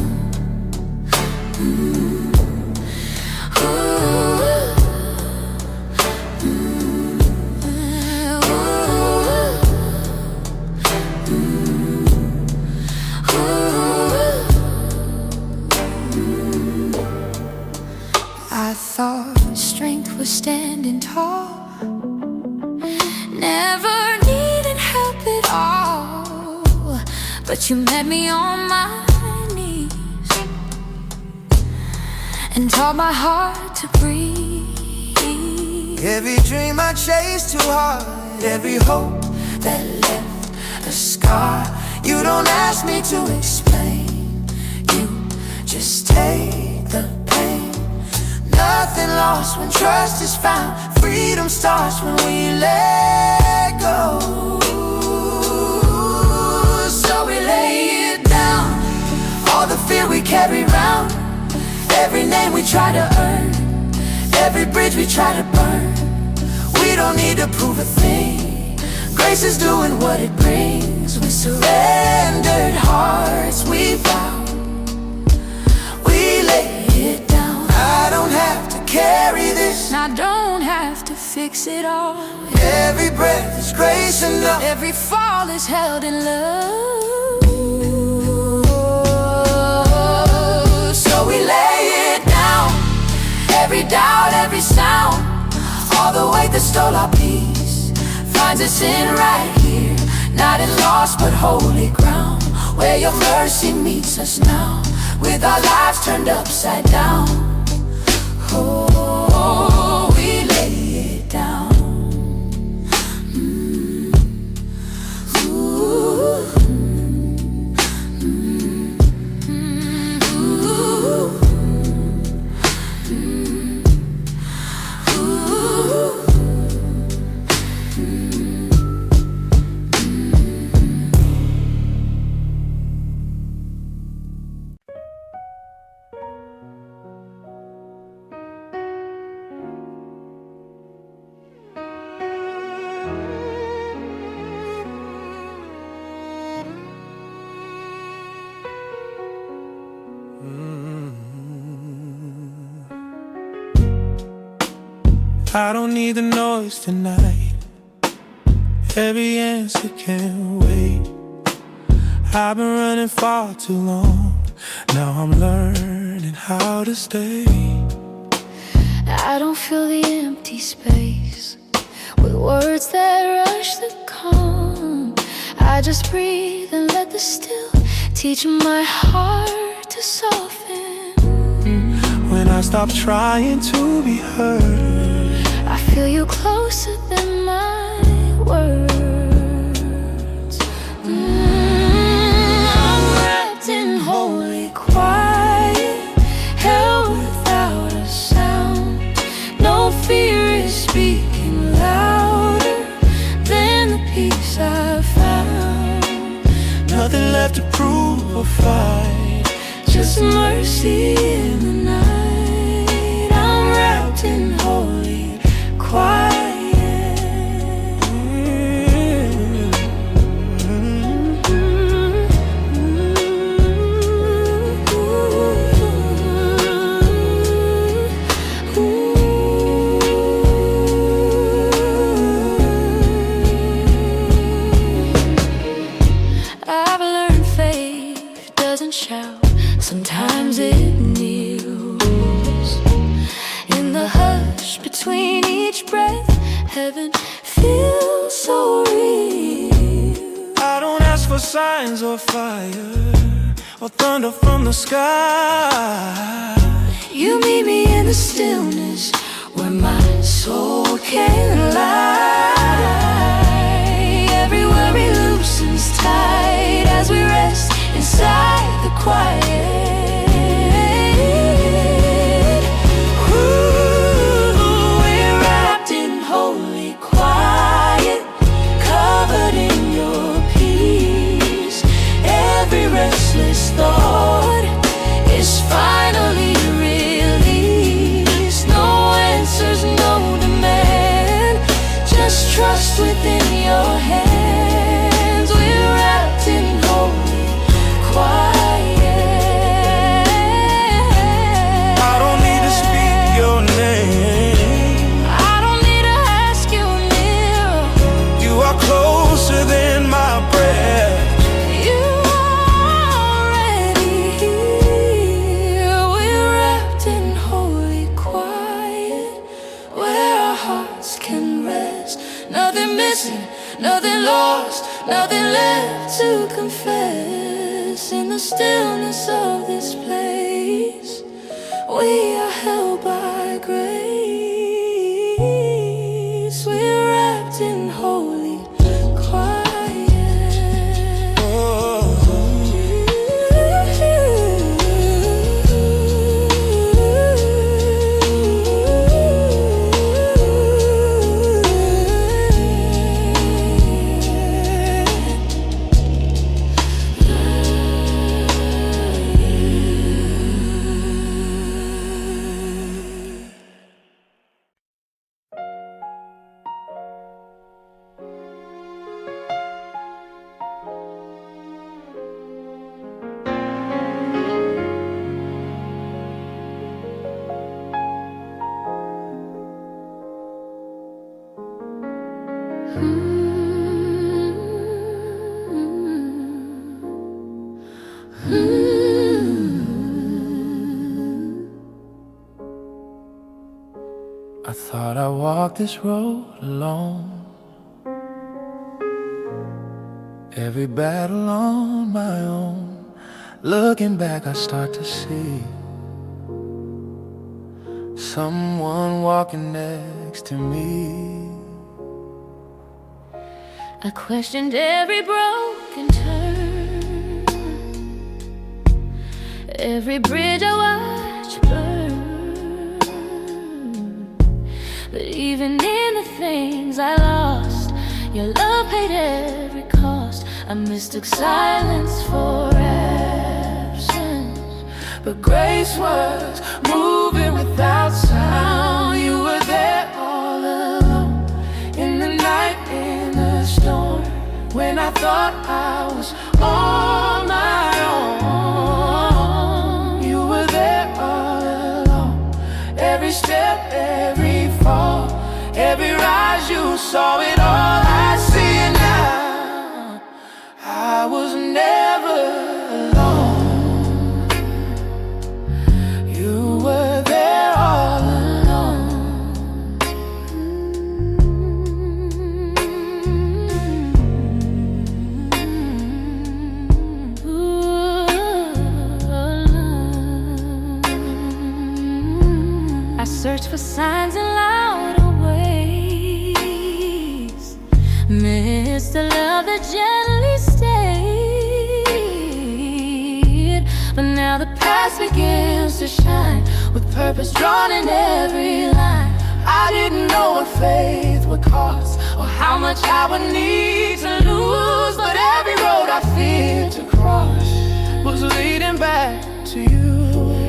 I thought strength was standing tall, never needing help at all, but you met me on my knees and taught my heart to breathe. Every dream I chased too hard, every hope That left a scar, you don't ask me to explain, you just take the pain. nothing lost when trust is found. Freedom starts when we let go. So we lay it down, all the fear we carry round, every name we try to earn, every bridge we try to burn. We don't need to prove a thing, grace is doing what it brings. With surrendered hearts we vow, we lay it down. I don't have to carry this, And I don't have to fix it all. every breath is grace enough. Every fall is held in love. So we lay it down, every doubt, every sound, all the weight that stole our peace finds us in right here, not in lost but holy ground, where your mercy meets us now, with our lives turned upside down. Oh, we lay it down. I don't need the noise tonight, every answer can wait. I've been running far too long, now I'm learning how to stay. I don't fill the empty space with words that rush the calm. I just breathe and let the still teach my heart to soften. When I stop trying to be heard, I feel you closer than my words. I'm wrapped in holy quiet, held without a sound. No fear is speaking louder than the peace I found. nothing left to prove or fight, Just mercy in the night. I'm wrapped in holy quiet. I've shout, sometimes it kneels. In the hush between each breath, heaven feels so real. I don't ask for signs or fire or thunder from the sky. You meet me in the stillness where my soul can lie. Every worry loosens tight as we rest inside the quiet. Ooh, we're wrapped in holy quiet, covered in your peace. Every restless thought is finally released. No answers, no demand, just trust within your hands. We're wrapped in holy quiet. I don't need to speak your name, I don't need to ask you near. you are closer than my breath. You are already here. We're wrapped in holy quiet, where our hearts can rest. Nothing missing, nothing lost, nothing left to confess. In the stillness of this place, we are held by grace. We're wrapped in holy quiet. I thought I walked this road alone, every battle on my own. Looking back, I start to see someone walking next to me. I questioned every broken turn, every bridge I watched burn. But even in the things I lost, your love paid every cost. I mistook silence for absence, But grace was moving without sound. You were there all alone, in the night, in the storm, when I thought I was on my own. You were there all alone, every step, every fall, every rise, you saw it all. I see it now, I was never alone. You were there all alone. I searched for signs in louder ways, missed the love that gently stayed. But now the past begins to shine, with purpose drawn in every line. I didn't know what faith would cost, or how much I would need to lose. But every road I feared to cross was leading back to you.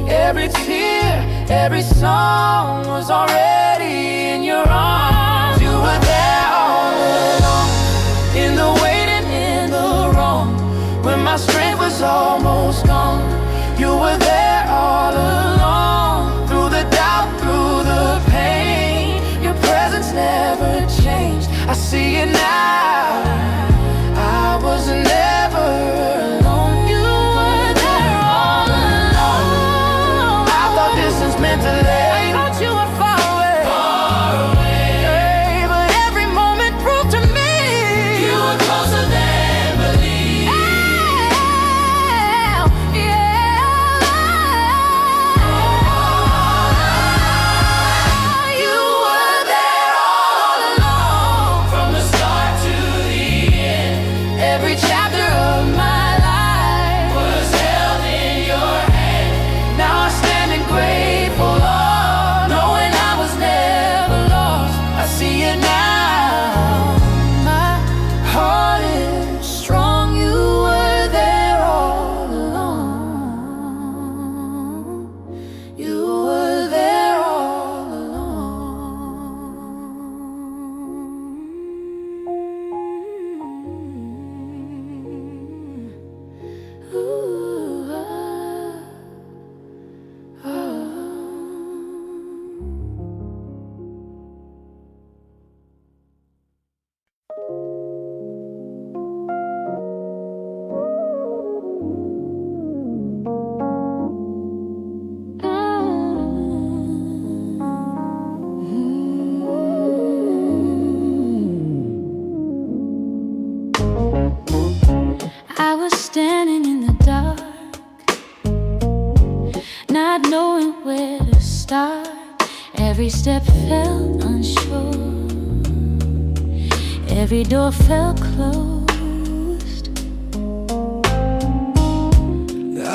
Every tear, every song was already in your arms. You were there all along, in the waiting, in the wrong, when my strength was almost gone. You were there all along, through the doubt, through the pain. Your presence never changed, I see it now. I was never alone. You were there Every step felt unsure. Every door felt closed.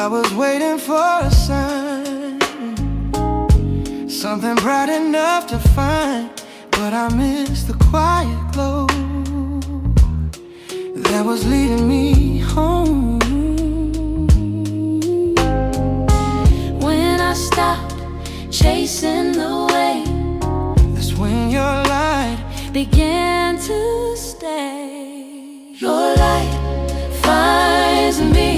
I was waiting for a sign, something bright enough to find, but I missed the quiet glow that was leading me home. When I stopped chasing the wind, that's when your light began to stay. Your light finds me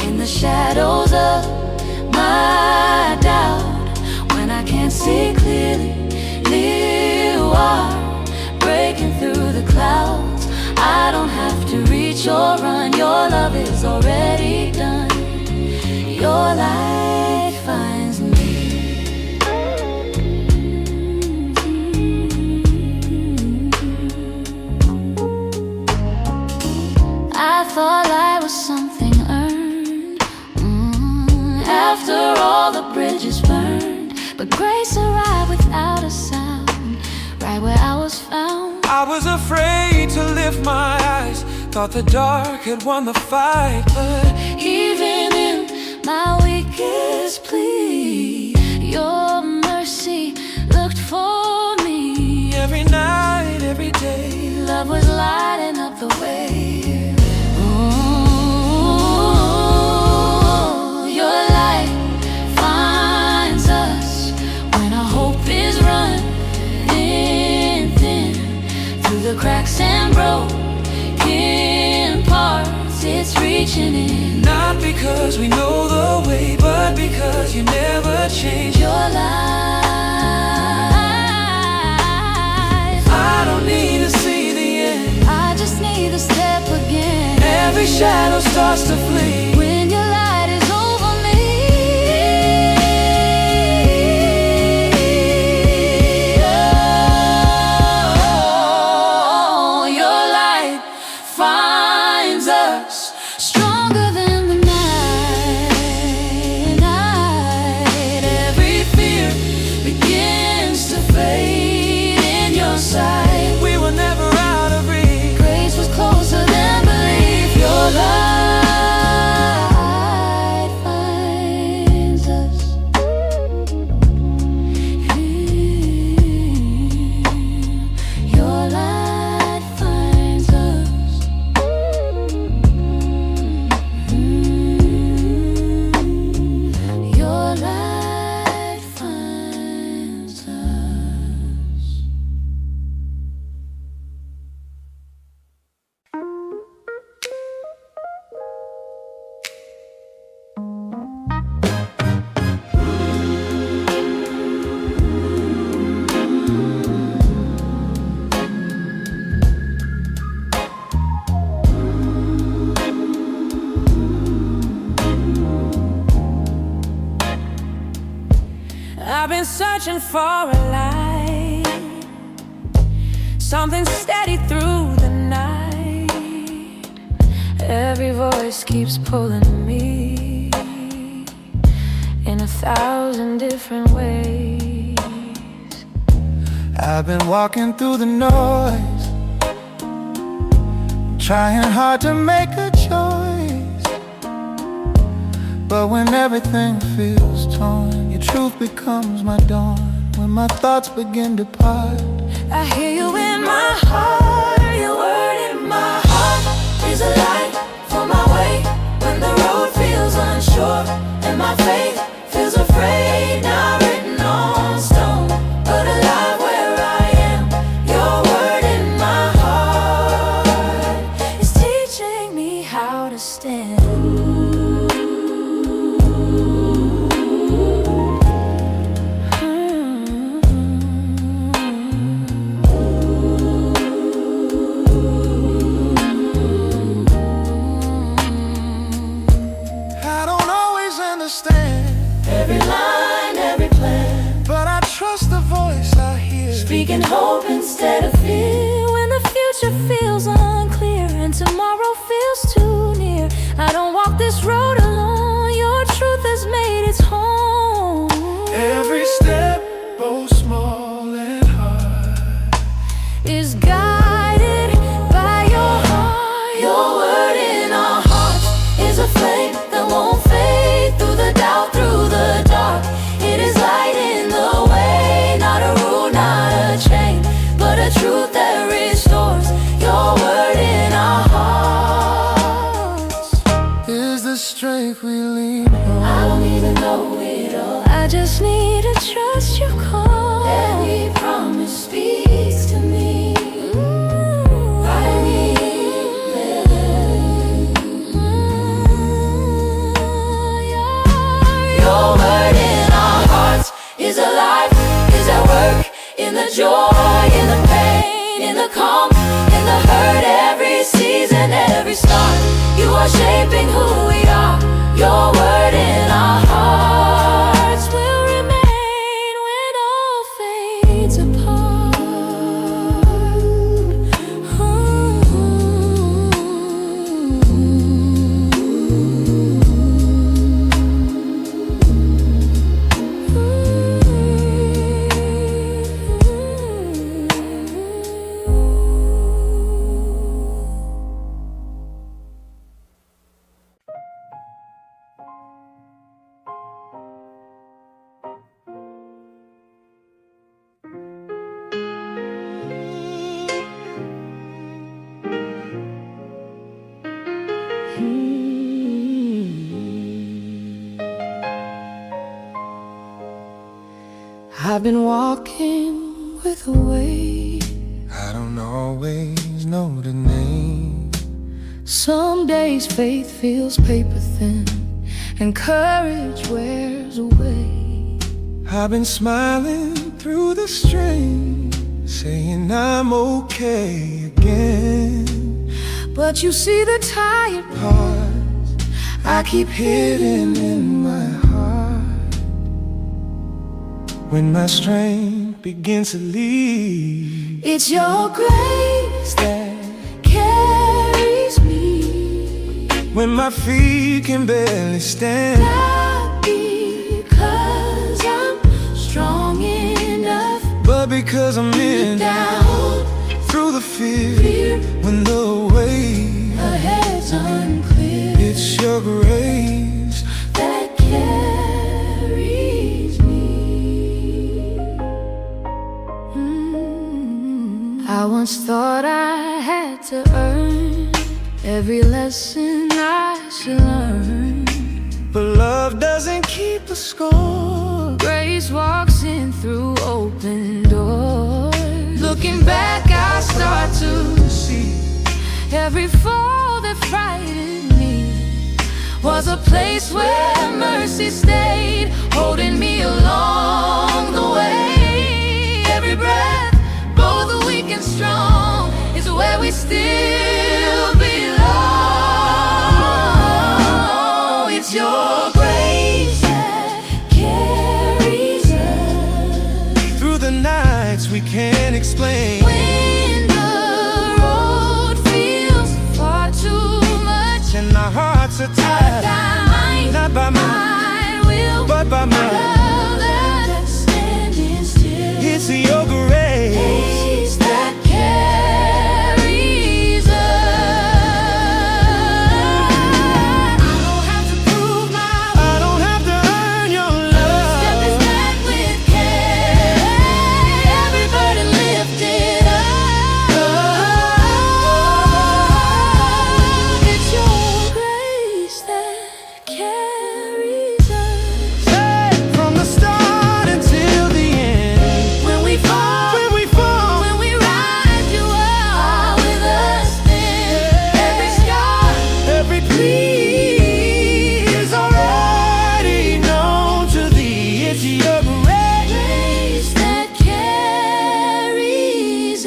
in the shadows of my doubt. When I can't see clearly, you are breaking through the clouds. I don't have to reach or run. Your love is already done. Your light finds me. I thought light was something earned, after all the bridges burned. But grace arrived without a sound, right where I was found. I was afraid to lift my eyes, thought the dark had won the fight. But Even in my weakest plea, your mercy looked for me. every night, every day, Love was lighting up the way. Your light finds us when our hope is running thin. Through the cracks and broken parts, it's reaching in. not because we know the way, but because you never change. Your light, I don't need to see the end. I just need to step again. Every shadow starts to flee When your light is over me. Oh, your light finds us stronger than the night. Every fear begins to fade in your sight. we were never out of reach. Grace was closer than belief. Your light finds us. Your light finds us. Your light finds us. I've been searching for a light, something steady through the night. Every voice keeps pulling me in 1,000 different ways. I've been walking through the noise, trying hard to make a choice. But when everything feels torn, your truth becomes my dawn. When my thoughts begin to part, I hear you in my heart, your word in my heart is a light for my way. When the road feels unsure and my faith feels afraid, not written on stone, but alive where I am. Your word in my heart is teaching me how to stand. I don't always understand Every line, every plan, but I trust the voice I hear. speaking hope instead of fear. When the future feels unclear and tomorrow feels too near, I don't walk this road alone. Your truth has made its home. Every step, oh small, the strength we lean on. I don't even know it all. I just need to trust your call. Every promise speaks to me. I need your word in our hearts is alive, is at work, in the joy, in the pain, in the calm, in the hurt, every season, every start. You are shaping who we are. Your word in our hearts will remain when all fades apart. I've been walking with a weight. I don't always know the name. Some days faith feels paper thin and courage wears away. I've been smiling through the strain, saying I'm okay again. But you see the tired Parts I keep hidden in my heart. When my strength begins to leave, it's your grace that carries me. when my feet can barely stand, Not because I'm strong enough, but because I'm in down through the fear. fear When the way ahead's unclear, it's your grace that carries me. I once thought I had to earn every lesson I should learn. but love doesn't keep a score. Grace walks in through open doors. Looking back, I start to see every fall that frightened me was a place where mercy stayed, holding me along the way. Every breath, both weak and strong, is where we still belong. It's your grace that carries us Through the nights we can't explain, when the road feels far too much. and our hearts are tired, not by my, I will but by my. love that's standing still. It's your grace That carries us. I don't have to prove my I don't have to earn your step is love. back with care. Every burden lifted up. It's your grace that carries us. Hey, from the start until the end. When we fall, When we fall, when we rise, you are with us then. Every scar, every plea is already known to thee. It's your grace grace that carries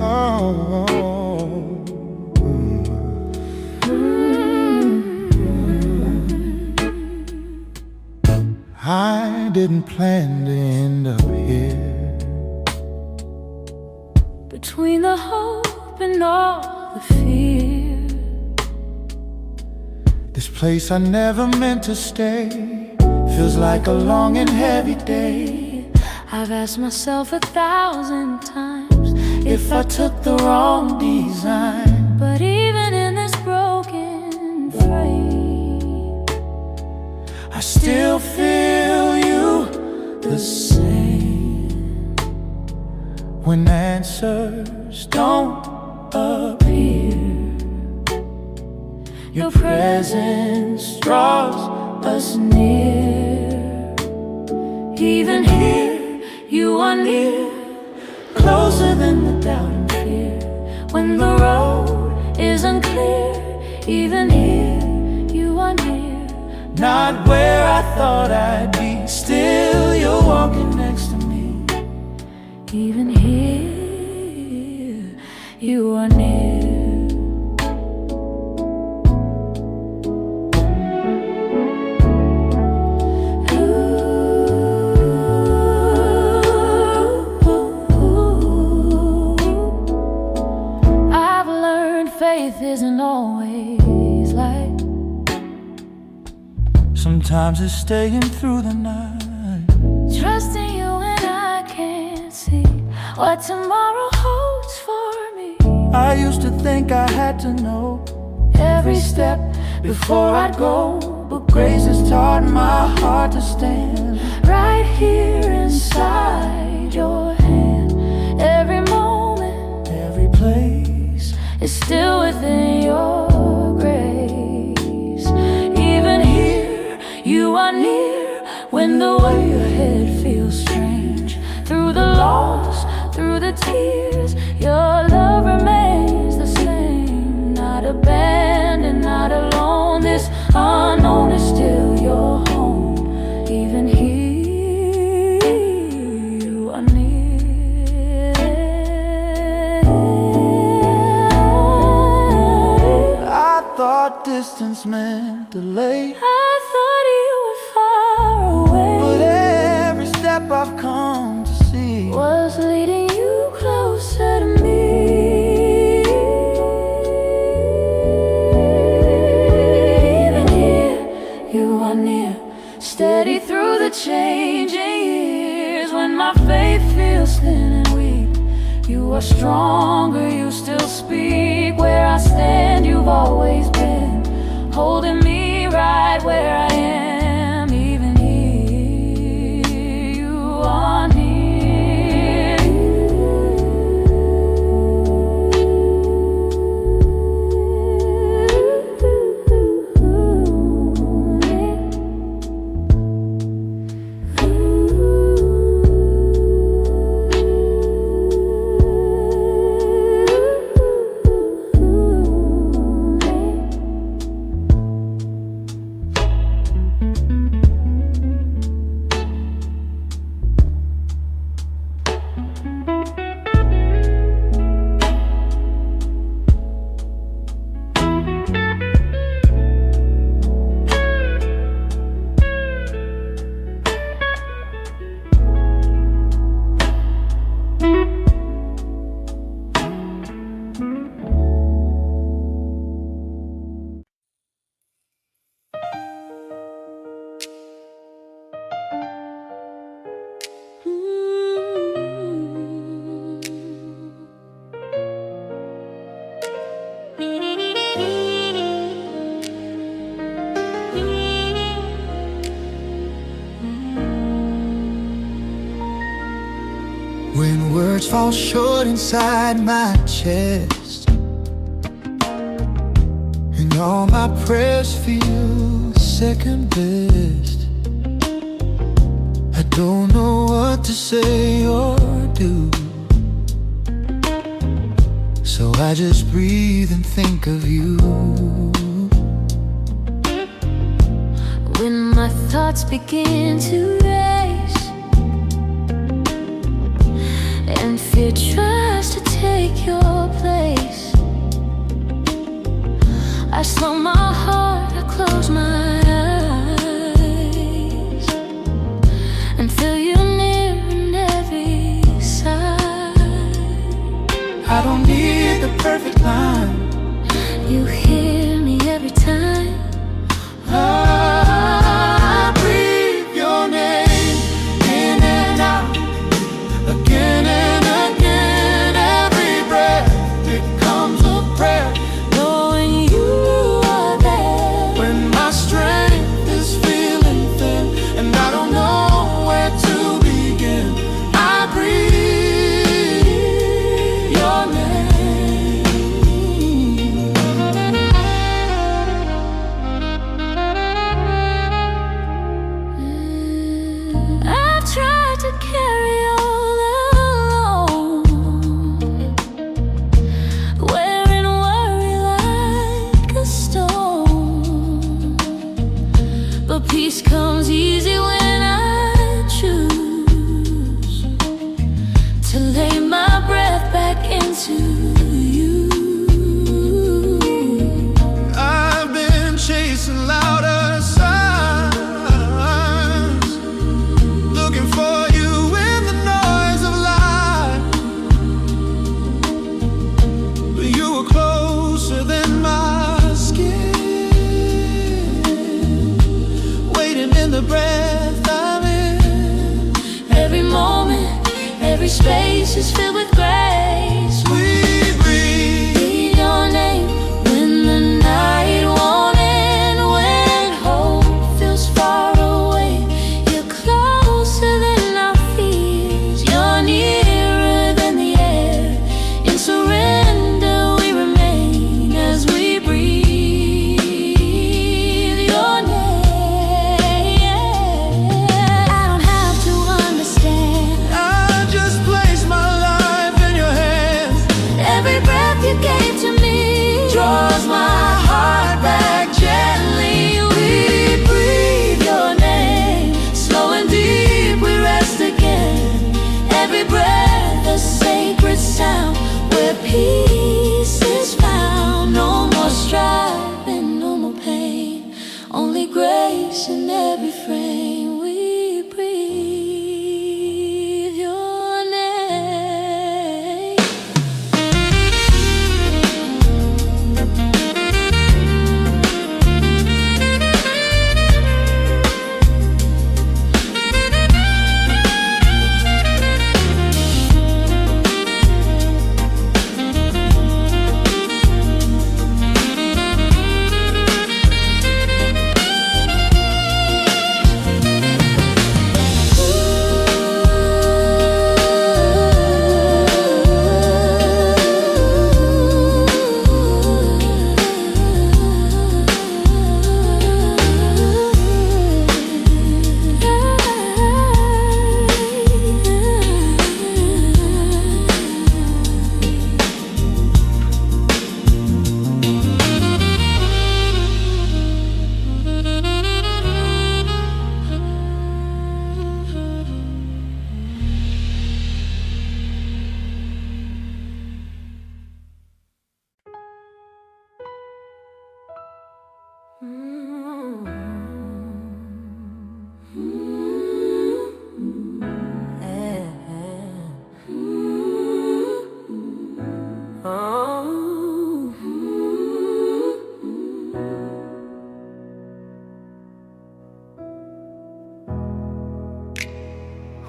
Oh, I didn't plan to end up here. Between the hope and all the fear, This place I never meant to stay feels like a long and heavy day. I've asked myself 1,000 times If I took the wrong design, but even in this broken frame, I still feel you the same. When answers don't appear, your presence draws us near. Even here, you are near, closer than the doubt and fear. When the road is unclear, even here, you are near. Not where I thought I'd be, still you're walking next to me. Even here, you are near. Faith isn't always light. Sometimes it's staying through the night, Trusting you when I can't see what tomorrow holds for me. I used to think I had to know every step before I'd go, but grace has taught my heart to stand Right here inside your hand, every moment, every place. is still within your grace. Even here, you are near. When the way ahead feels strange, through the loss, through the tears, your love remains the same. Not abandoned, not alone. This unknown is still your home. Even here, you are near. I thought distance meant delay, I thought you were far away, but every step I've come to see was leading you closer to me. Even here, you are near, steady through the changing years. When my faith feels thin and weak, you are stronger, you still speak. Where I stand, you've always been, holding me right where I am. Even here, you are near. when words fall short inside my chest, and all my prayers feel second best. I don't know what to say or do, so I just breathe and think of you. When my thoughts begin to race and fear tries to take your place, I slow my heart, I close my eyes and feel you near in every side. I don't need the perfect line, You hear me every time Peace comes easy when I choose to lay my breath back into you. I've been chasing louder sounds, looking for you in the noise of life, but you were closer than my skin, waiting in the breath I'm in. Every moment, every space is filled with grace. We breathe Your name when the night won't end, when hope feels far away. You're closer than our fears. You're nearer than the air. In surrender we remain as we breathe your name. I don't have to understand. I just place my life in your hands. Every breath you gave to me draws my heart back gently. We breathe your name, slow and deep we rest again. Every breath a sacred sound, where peace is found. No more striving, no more pain, only grace in every frame. We breathe your name.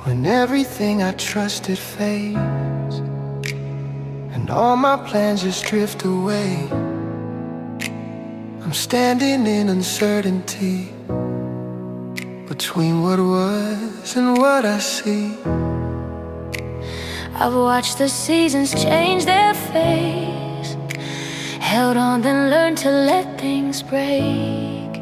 When everything I trusted fades and all my plans just drift away, I'm standing in uncertainty between what was and what I see. I've watched the seasons change their face, held on then learned to let things break.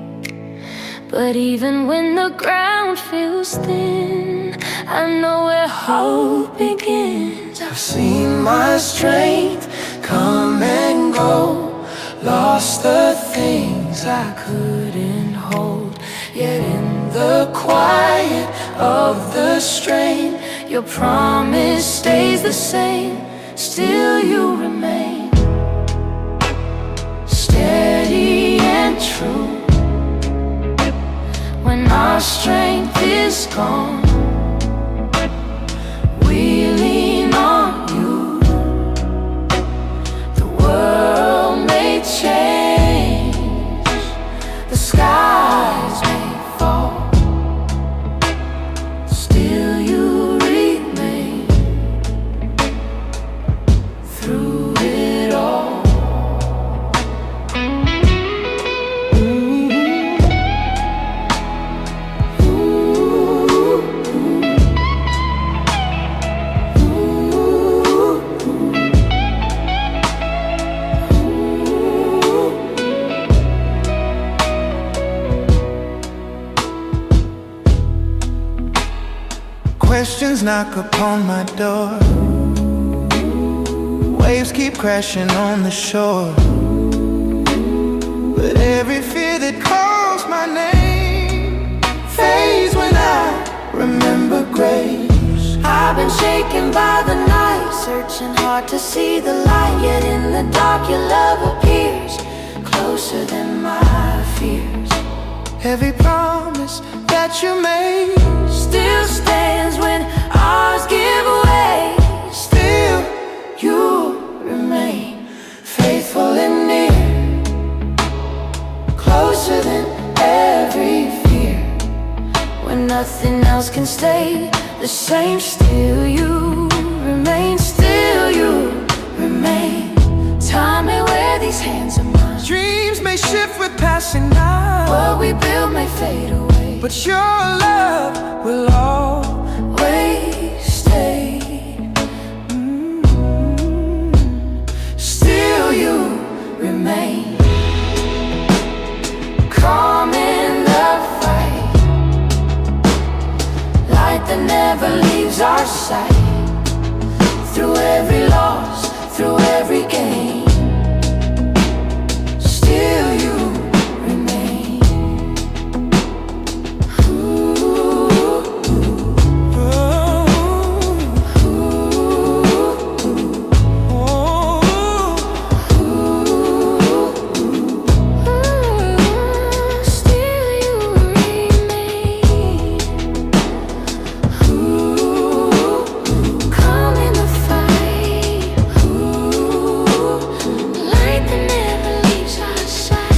But even when the ground feels thin, I know where hope begins. I've seen my strength come and go, lost the things I couldn't hold. Yet in the quiet of the strain, your promise stays the same. Still you remain steady and true. When our strength is gone, we lean on you. The world may change, the skies may fall, still you remain through it all. Questions knock upon my door, waves keep crashing on the shore. But every fear that calls my name awakened by the night, searching hard to see the light. Yet in the dark your love appears, closer than my fears. Every promise that you made Still stands when ours give way. still You remain faithful and near, closer than every fear. When nothing else can stay the same, still you remain, still you remain. Time may wear these hands of mine, dreams may shift with passing night, what we build may fade away, but your love will always stay. Still you remain, calm in the fight, light that never leaves our sight. Through every loss, through every gain, still you remain. Still you remain, calm in the fight, light that never leaves our sight.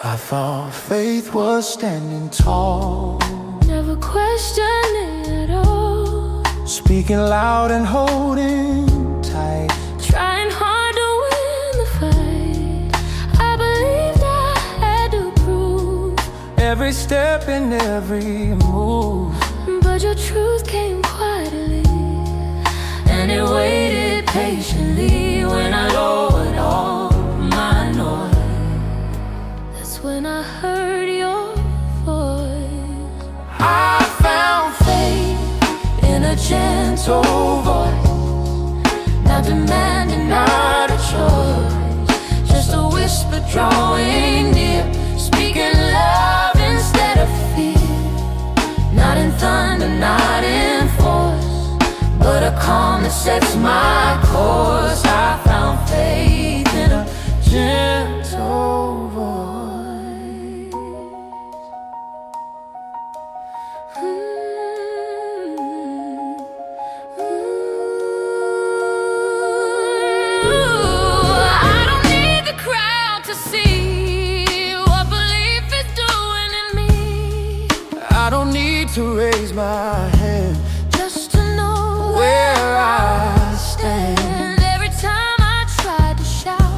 I thought faith was standing tall, Never question it at all, speaking loud and holding tight. trying hard to win the fight. I believed I had to prove, Every step and every move, but your truth came quietly, and it waited patiently when I lowered all my noise. That's when I heard your voice. I found Faith in a gentle voice, not demanding, not a choice, just a whisper drawing near, speaking love instead of fear. Not in thunder, not in force, but a calm that sets my course. I found faith in a gentle voice. I don't need the crowd to see what belief is doing in me, I don't need to raise my hand just to know where I stand. And every time I tried to shout,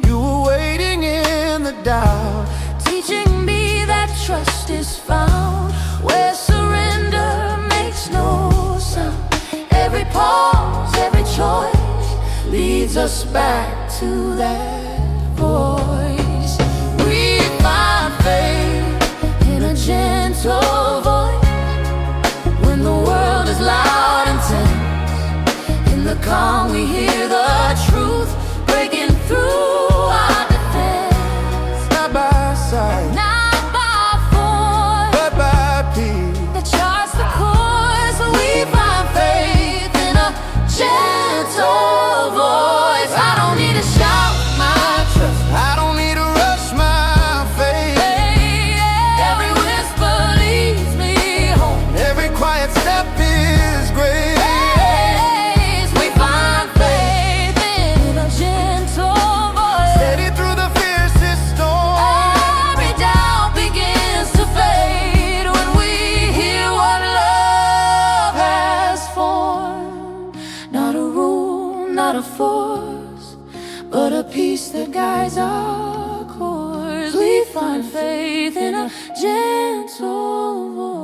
You were waiting in the doubt, teaching me that trust is found where surrender makes no sound. Every pause, every choice leads us back to that voice. We find faith in a gentle voice when the world is loud and tense. In the calm we hear the truth breaking through our defense. not by sight, Not by force but by peace. that charts the course. We find faith in a gentle voice. I don't need to shout my trust. I don't need to rush my faith. Every whisper leads not a force, but a peace that guides our course. We find faith in a gentle voice.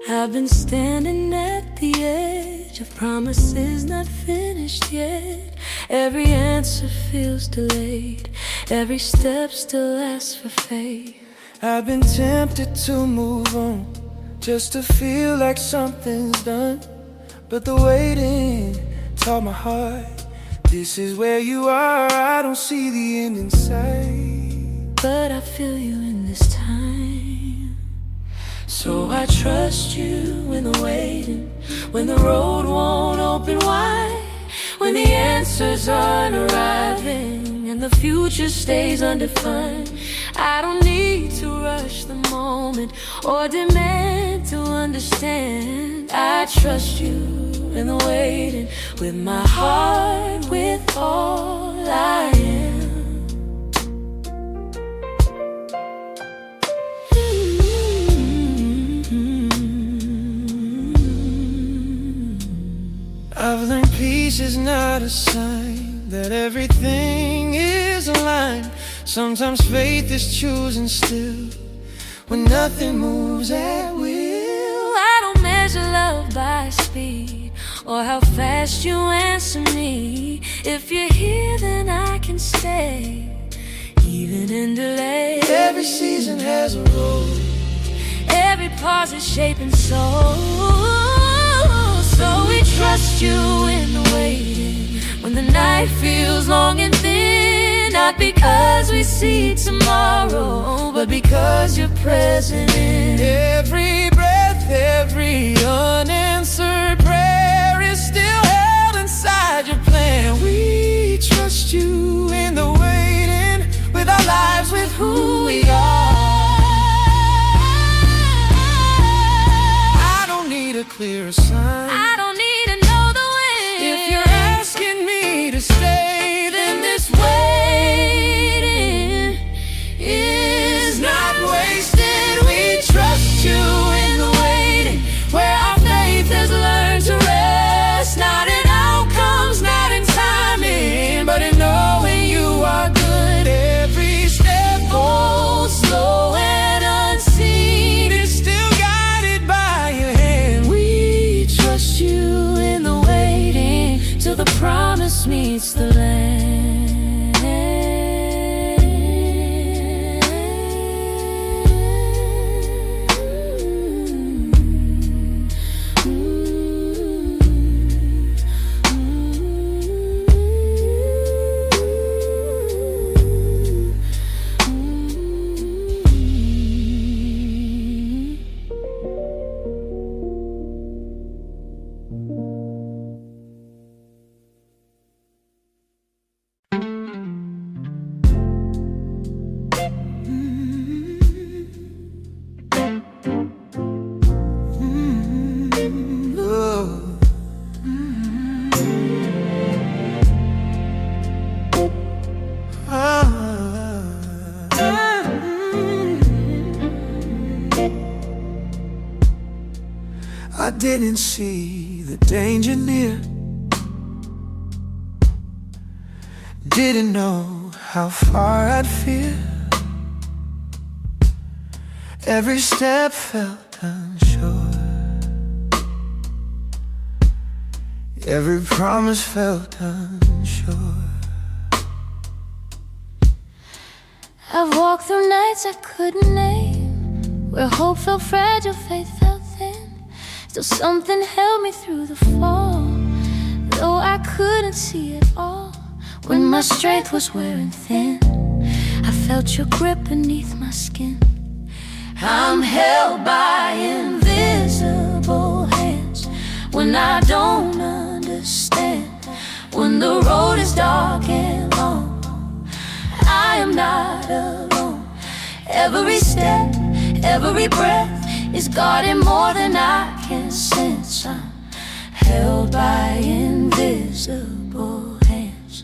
I've been standing at the edge of promises not finished yet. Every answer feels delayed, every step still asks for faith. I've been tempted to move on, just to feel like something's done. But the waiting taught my heart, this is where you are, I don't see the end in sight. But I feel you in this time, so I trust you in the waiting. When the road won't open wide, when the answers aren't arriving, and the future stays undefined, I don't need to rush the moment or demand to understand. I trust you in the waiting, with my heart, with all I am. I've learned peace is not a sign that everything is aligned. Sometimes faith is choosing still, when nothing moves at will. I don't measure love by speed or how fast you answer me. If you're here, then I can stay, even in delay. Every season has a role, every pause is shaping soul. So we trust you in the waiting, when the night feels long and thin. Not because we see tomorrow, but because you're present in every breath, every unanswered prayer is still held inside your plan. We trust you in the waiting, with our lives, with who we are. I don't need a clearer sign, I don't need to know the way. If you're asking me to stay, then this waiting is not wasted. We trust you in the waiting, where our faith has learned to rest. Not in outcomes, not in timing, but in knowing you are good. Every step, bold, slow, and unseen, is still guided by your hand. We trust you in the waiting, till the promise meets the land. didn't see the danger near, didn't know how far I'd fear. Every step felt unsure, every promise felt unsure. I've walked through nights I couldn't name, where hope felt fragile, faith felt thin. Still something held me through the fall, though I couldn't see it all. When my strength was wearing thin, I felt your grip beneath my skin. I'm held by invisible hands when I don't understand. When the road is dark and long, I am not alone. Every step, every breath is guarded more than I can sense. I'm held by invisible hands.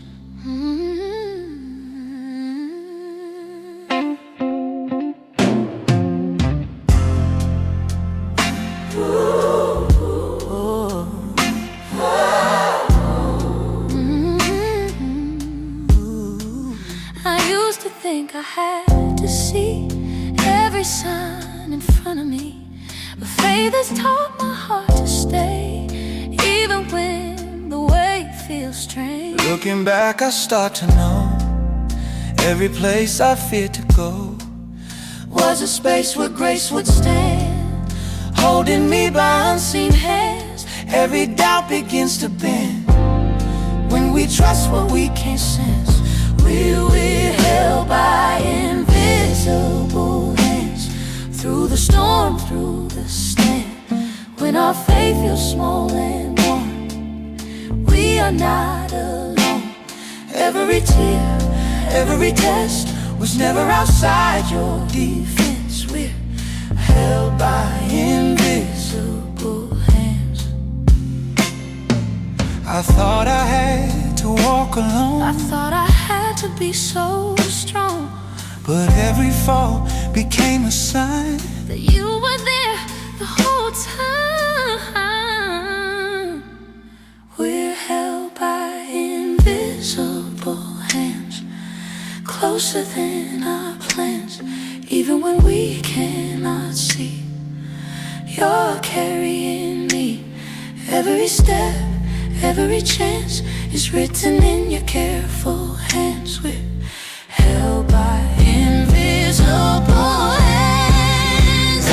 I used to think I had to see every sign in front of me, but faith has taught my heart to stay, even when the way feels strange. Looking back, I start to know every place I feared to go was a space where grace would stand, holding me by unseen hands. Every doubt begins to bend when we trust what we can't sense. We're held by invisible hands, through the storm, through the stand. When our faith feels small and warm, we are not alone. Every tear, every test was never outside your defense. We're held by invisible hands. I thought I had to walk alone, I thought I had to be so strong, but every fall became a sign that you were there the whole time. We're held by invisible hands, closer than our plans, even when we cannot see. You're carrying me. Every step, every chance is written in your careful hands. We're held by invisible hands.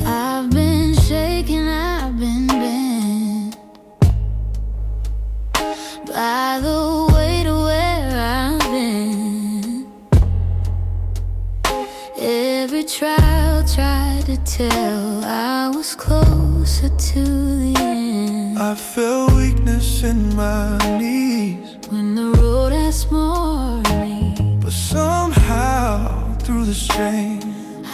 I've been shaken, I've been bent by the weight of where I've been. Every trial tried to tell I was closer to the end. I felt weakness in my knees When the road asked more of me, but somehow through the strain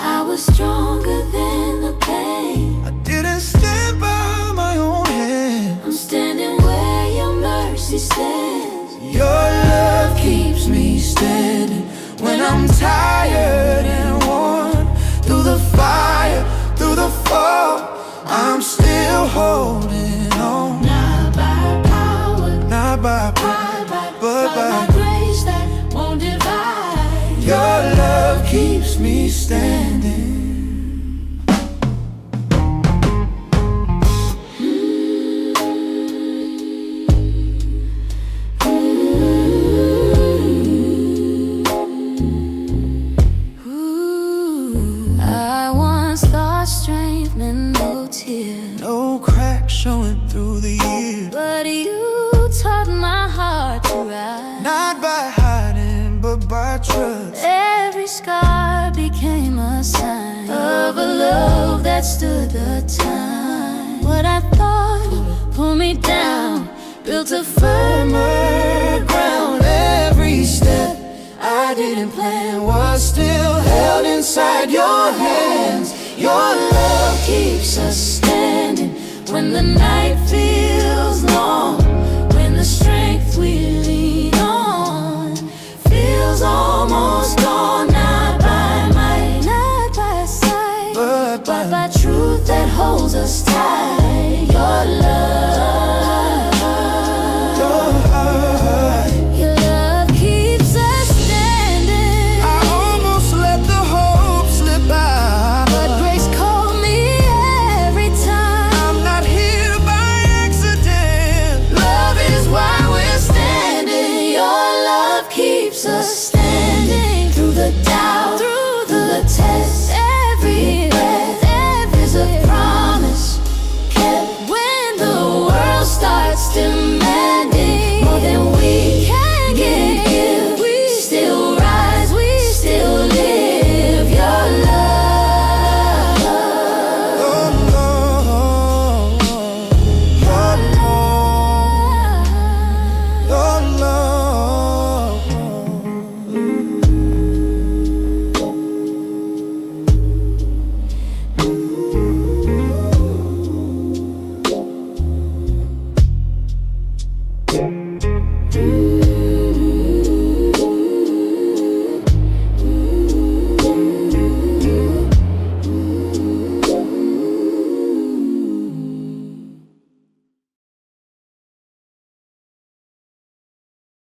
I was stronger than the pain. I didn't stand by my own hand. I'm standing where your mercy stands. Your love keeps me standing when I'm tired and worn. Through the fire, through the fall, I'm still holding on. Not by power, Not by but by grace that won't divide. your love keeps me standing. standing. I once thought strength meant no tears, No crack showing through the years. but you taught my heart to rise. Not by hiding, but by trust. Every scar became a sign of a love that stood the time. What I thought would pull me down built a firmer ground. Every step I didn't plan was still held inside your hands. Your love keeps us standing when the night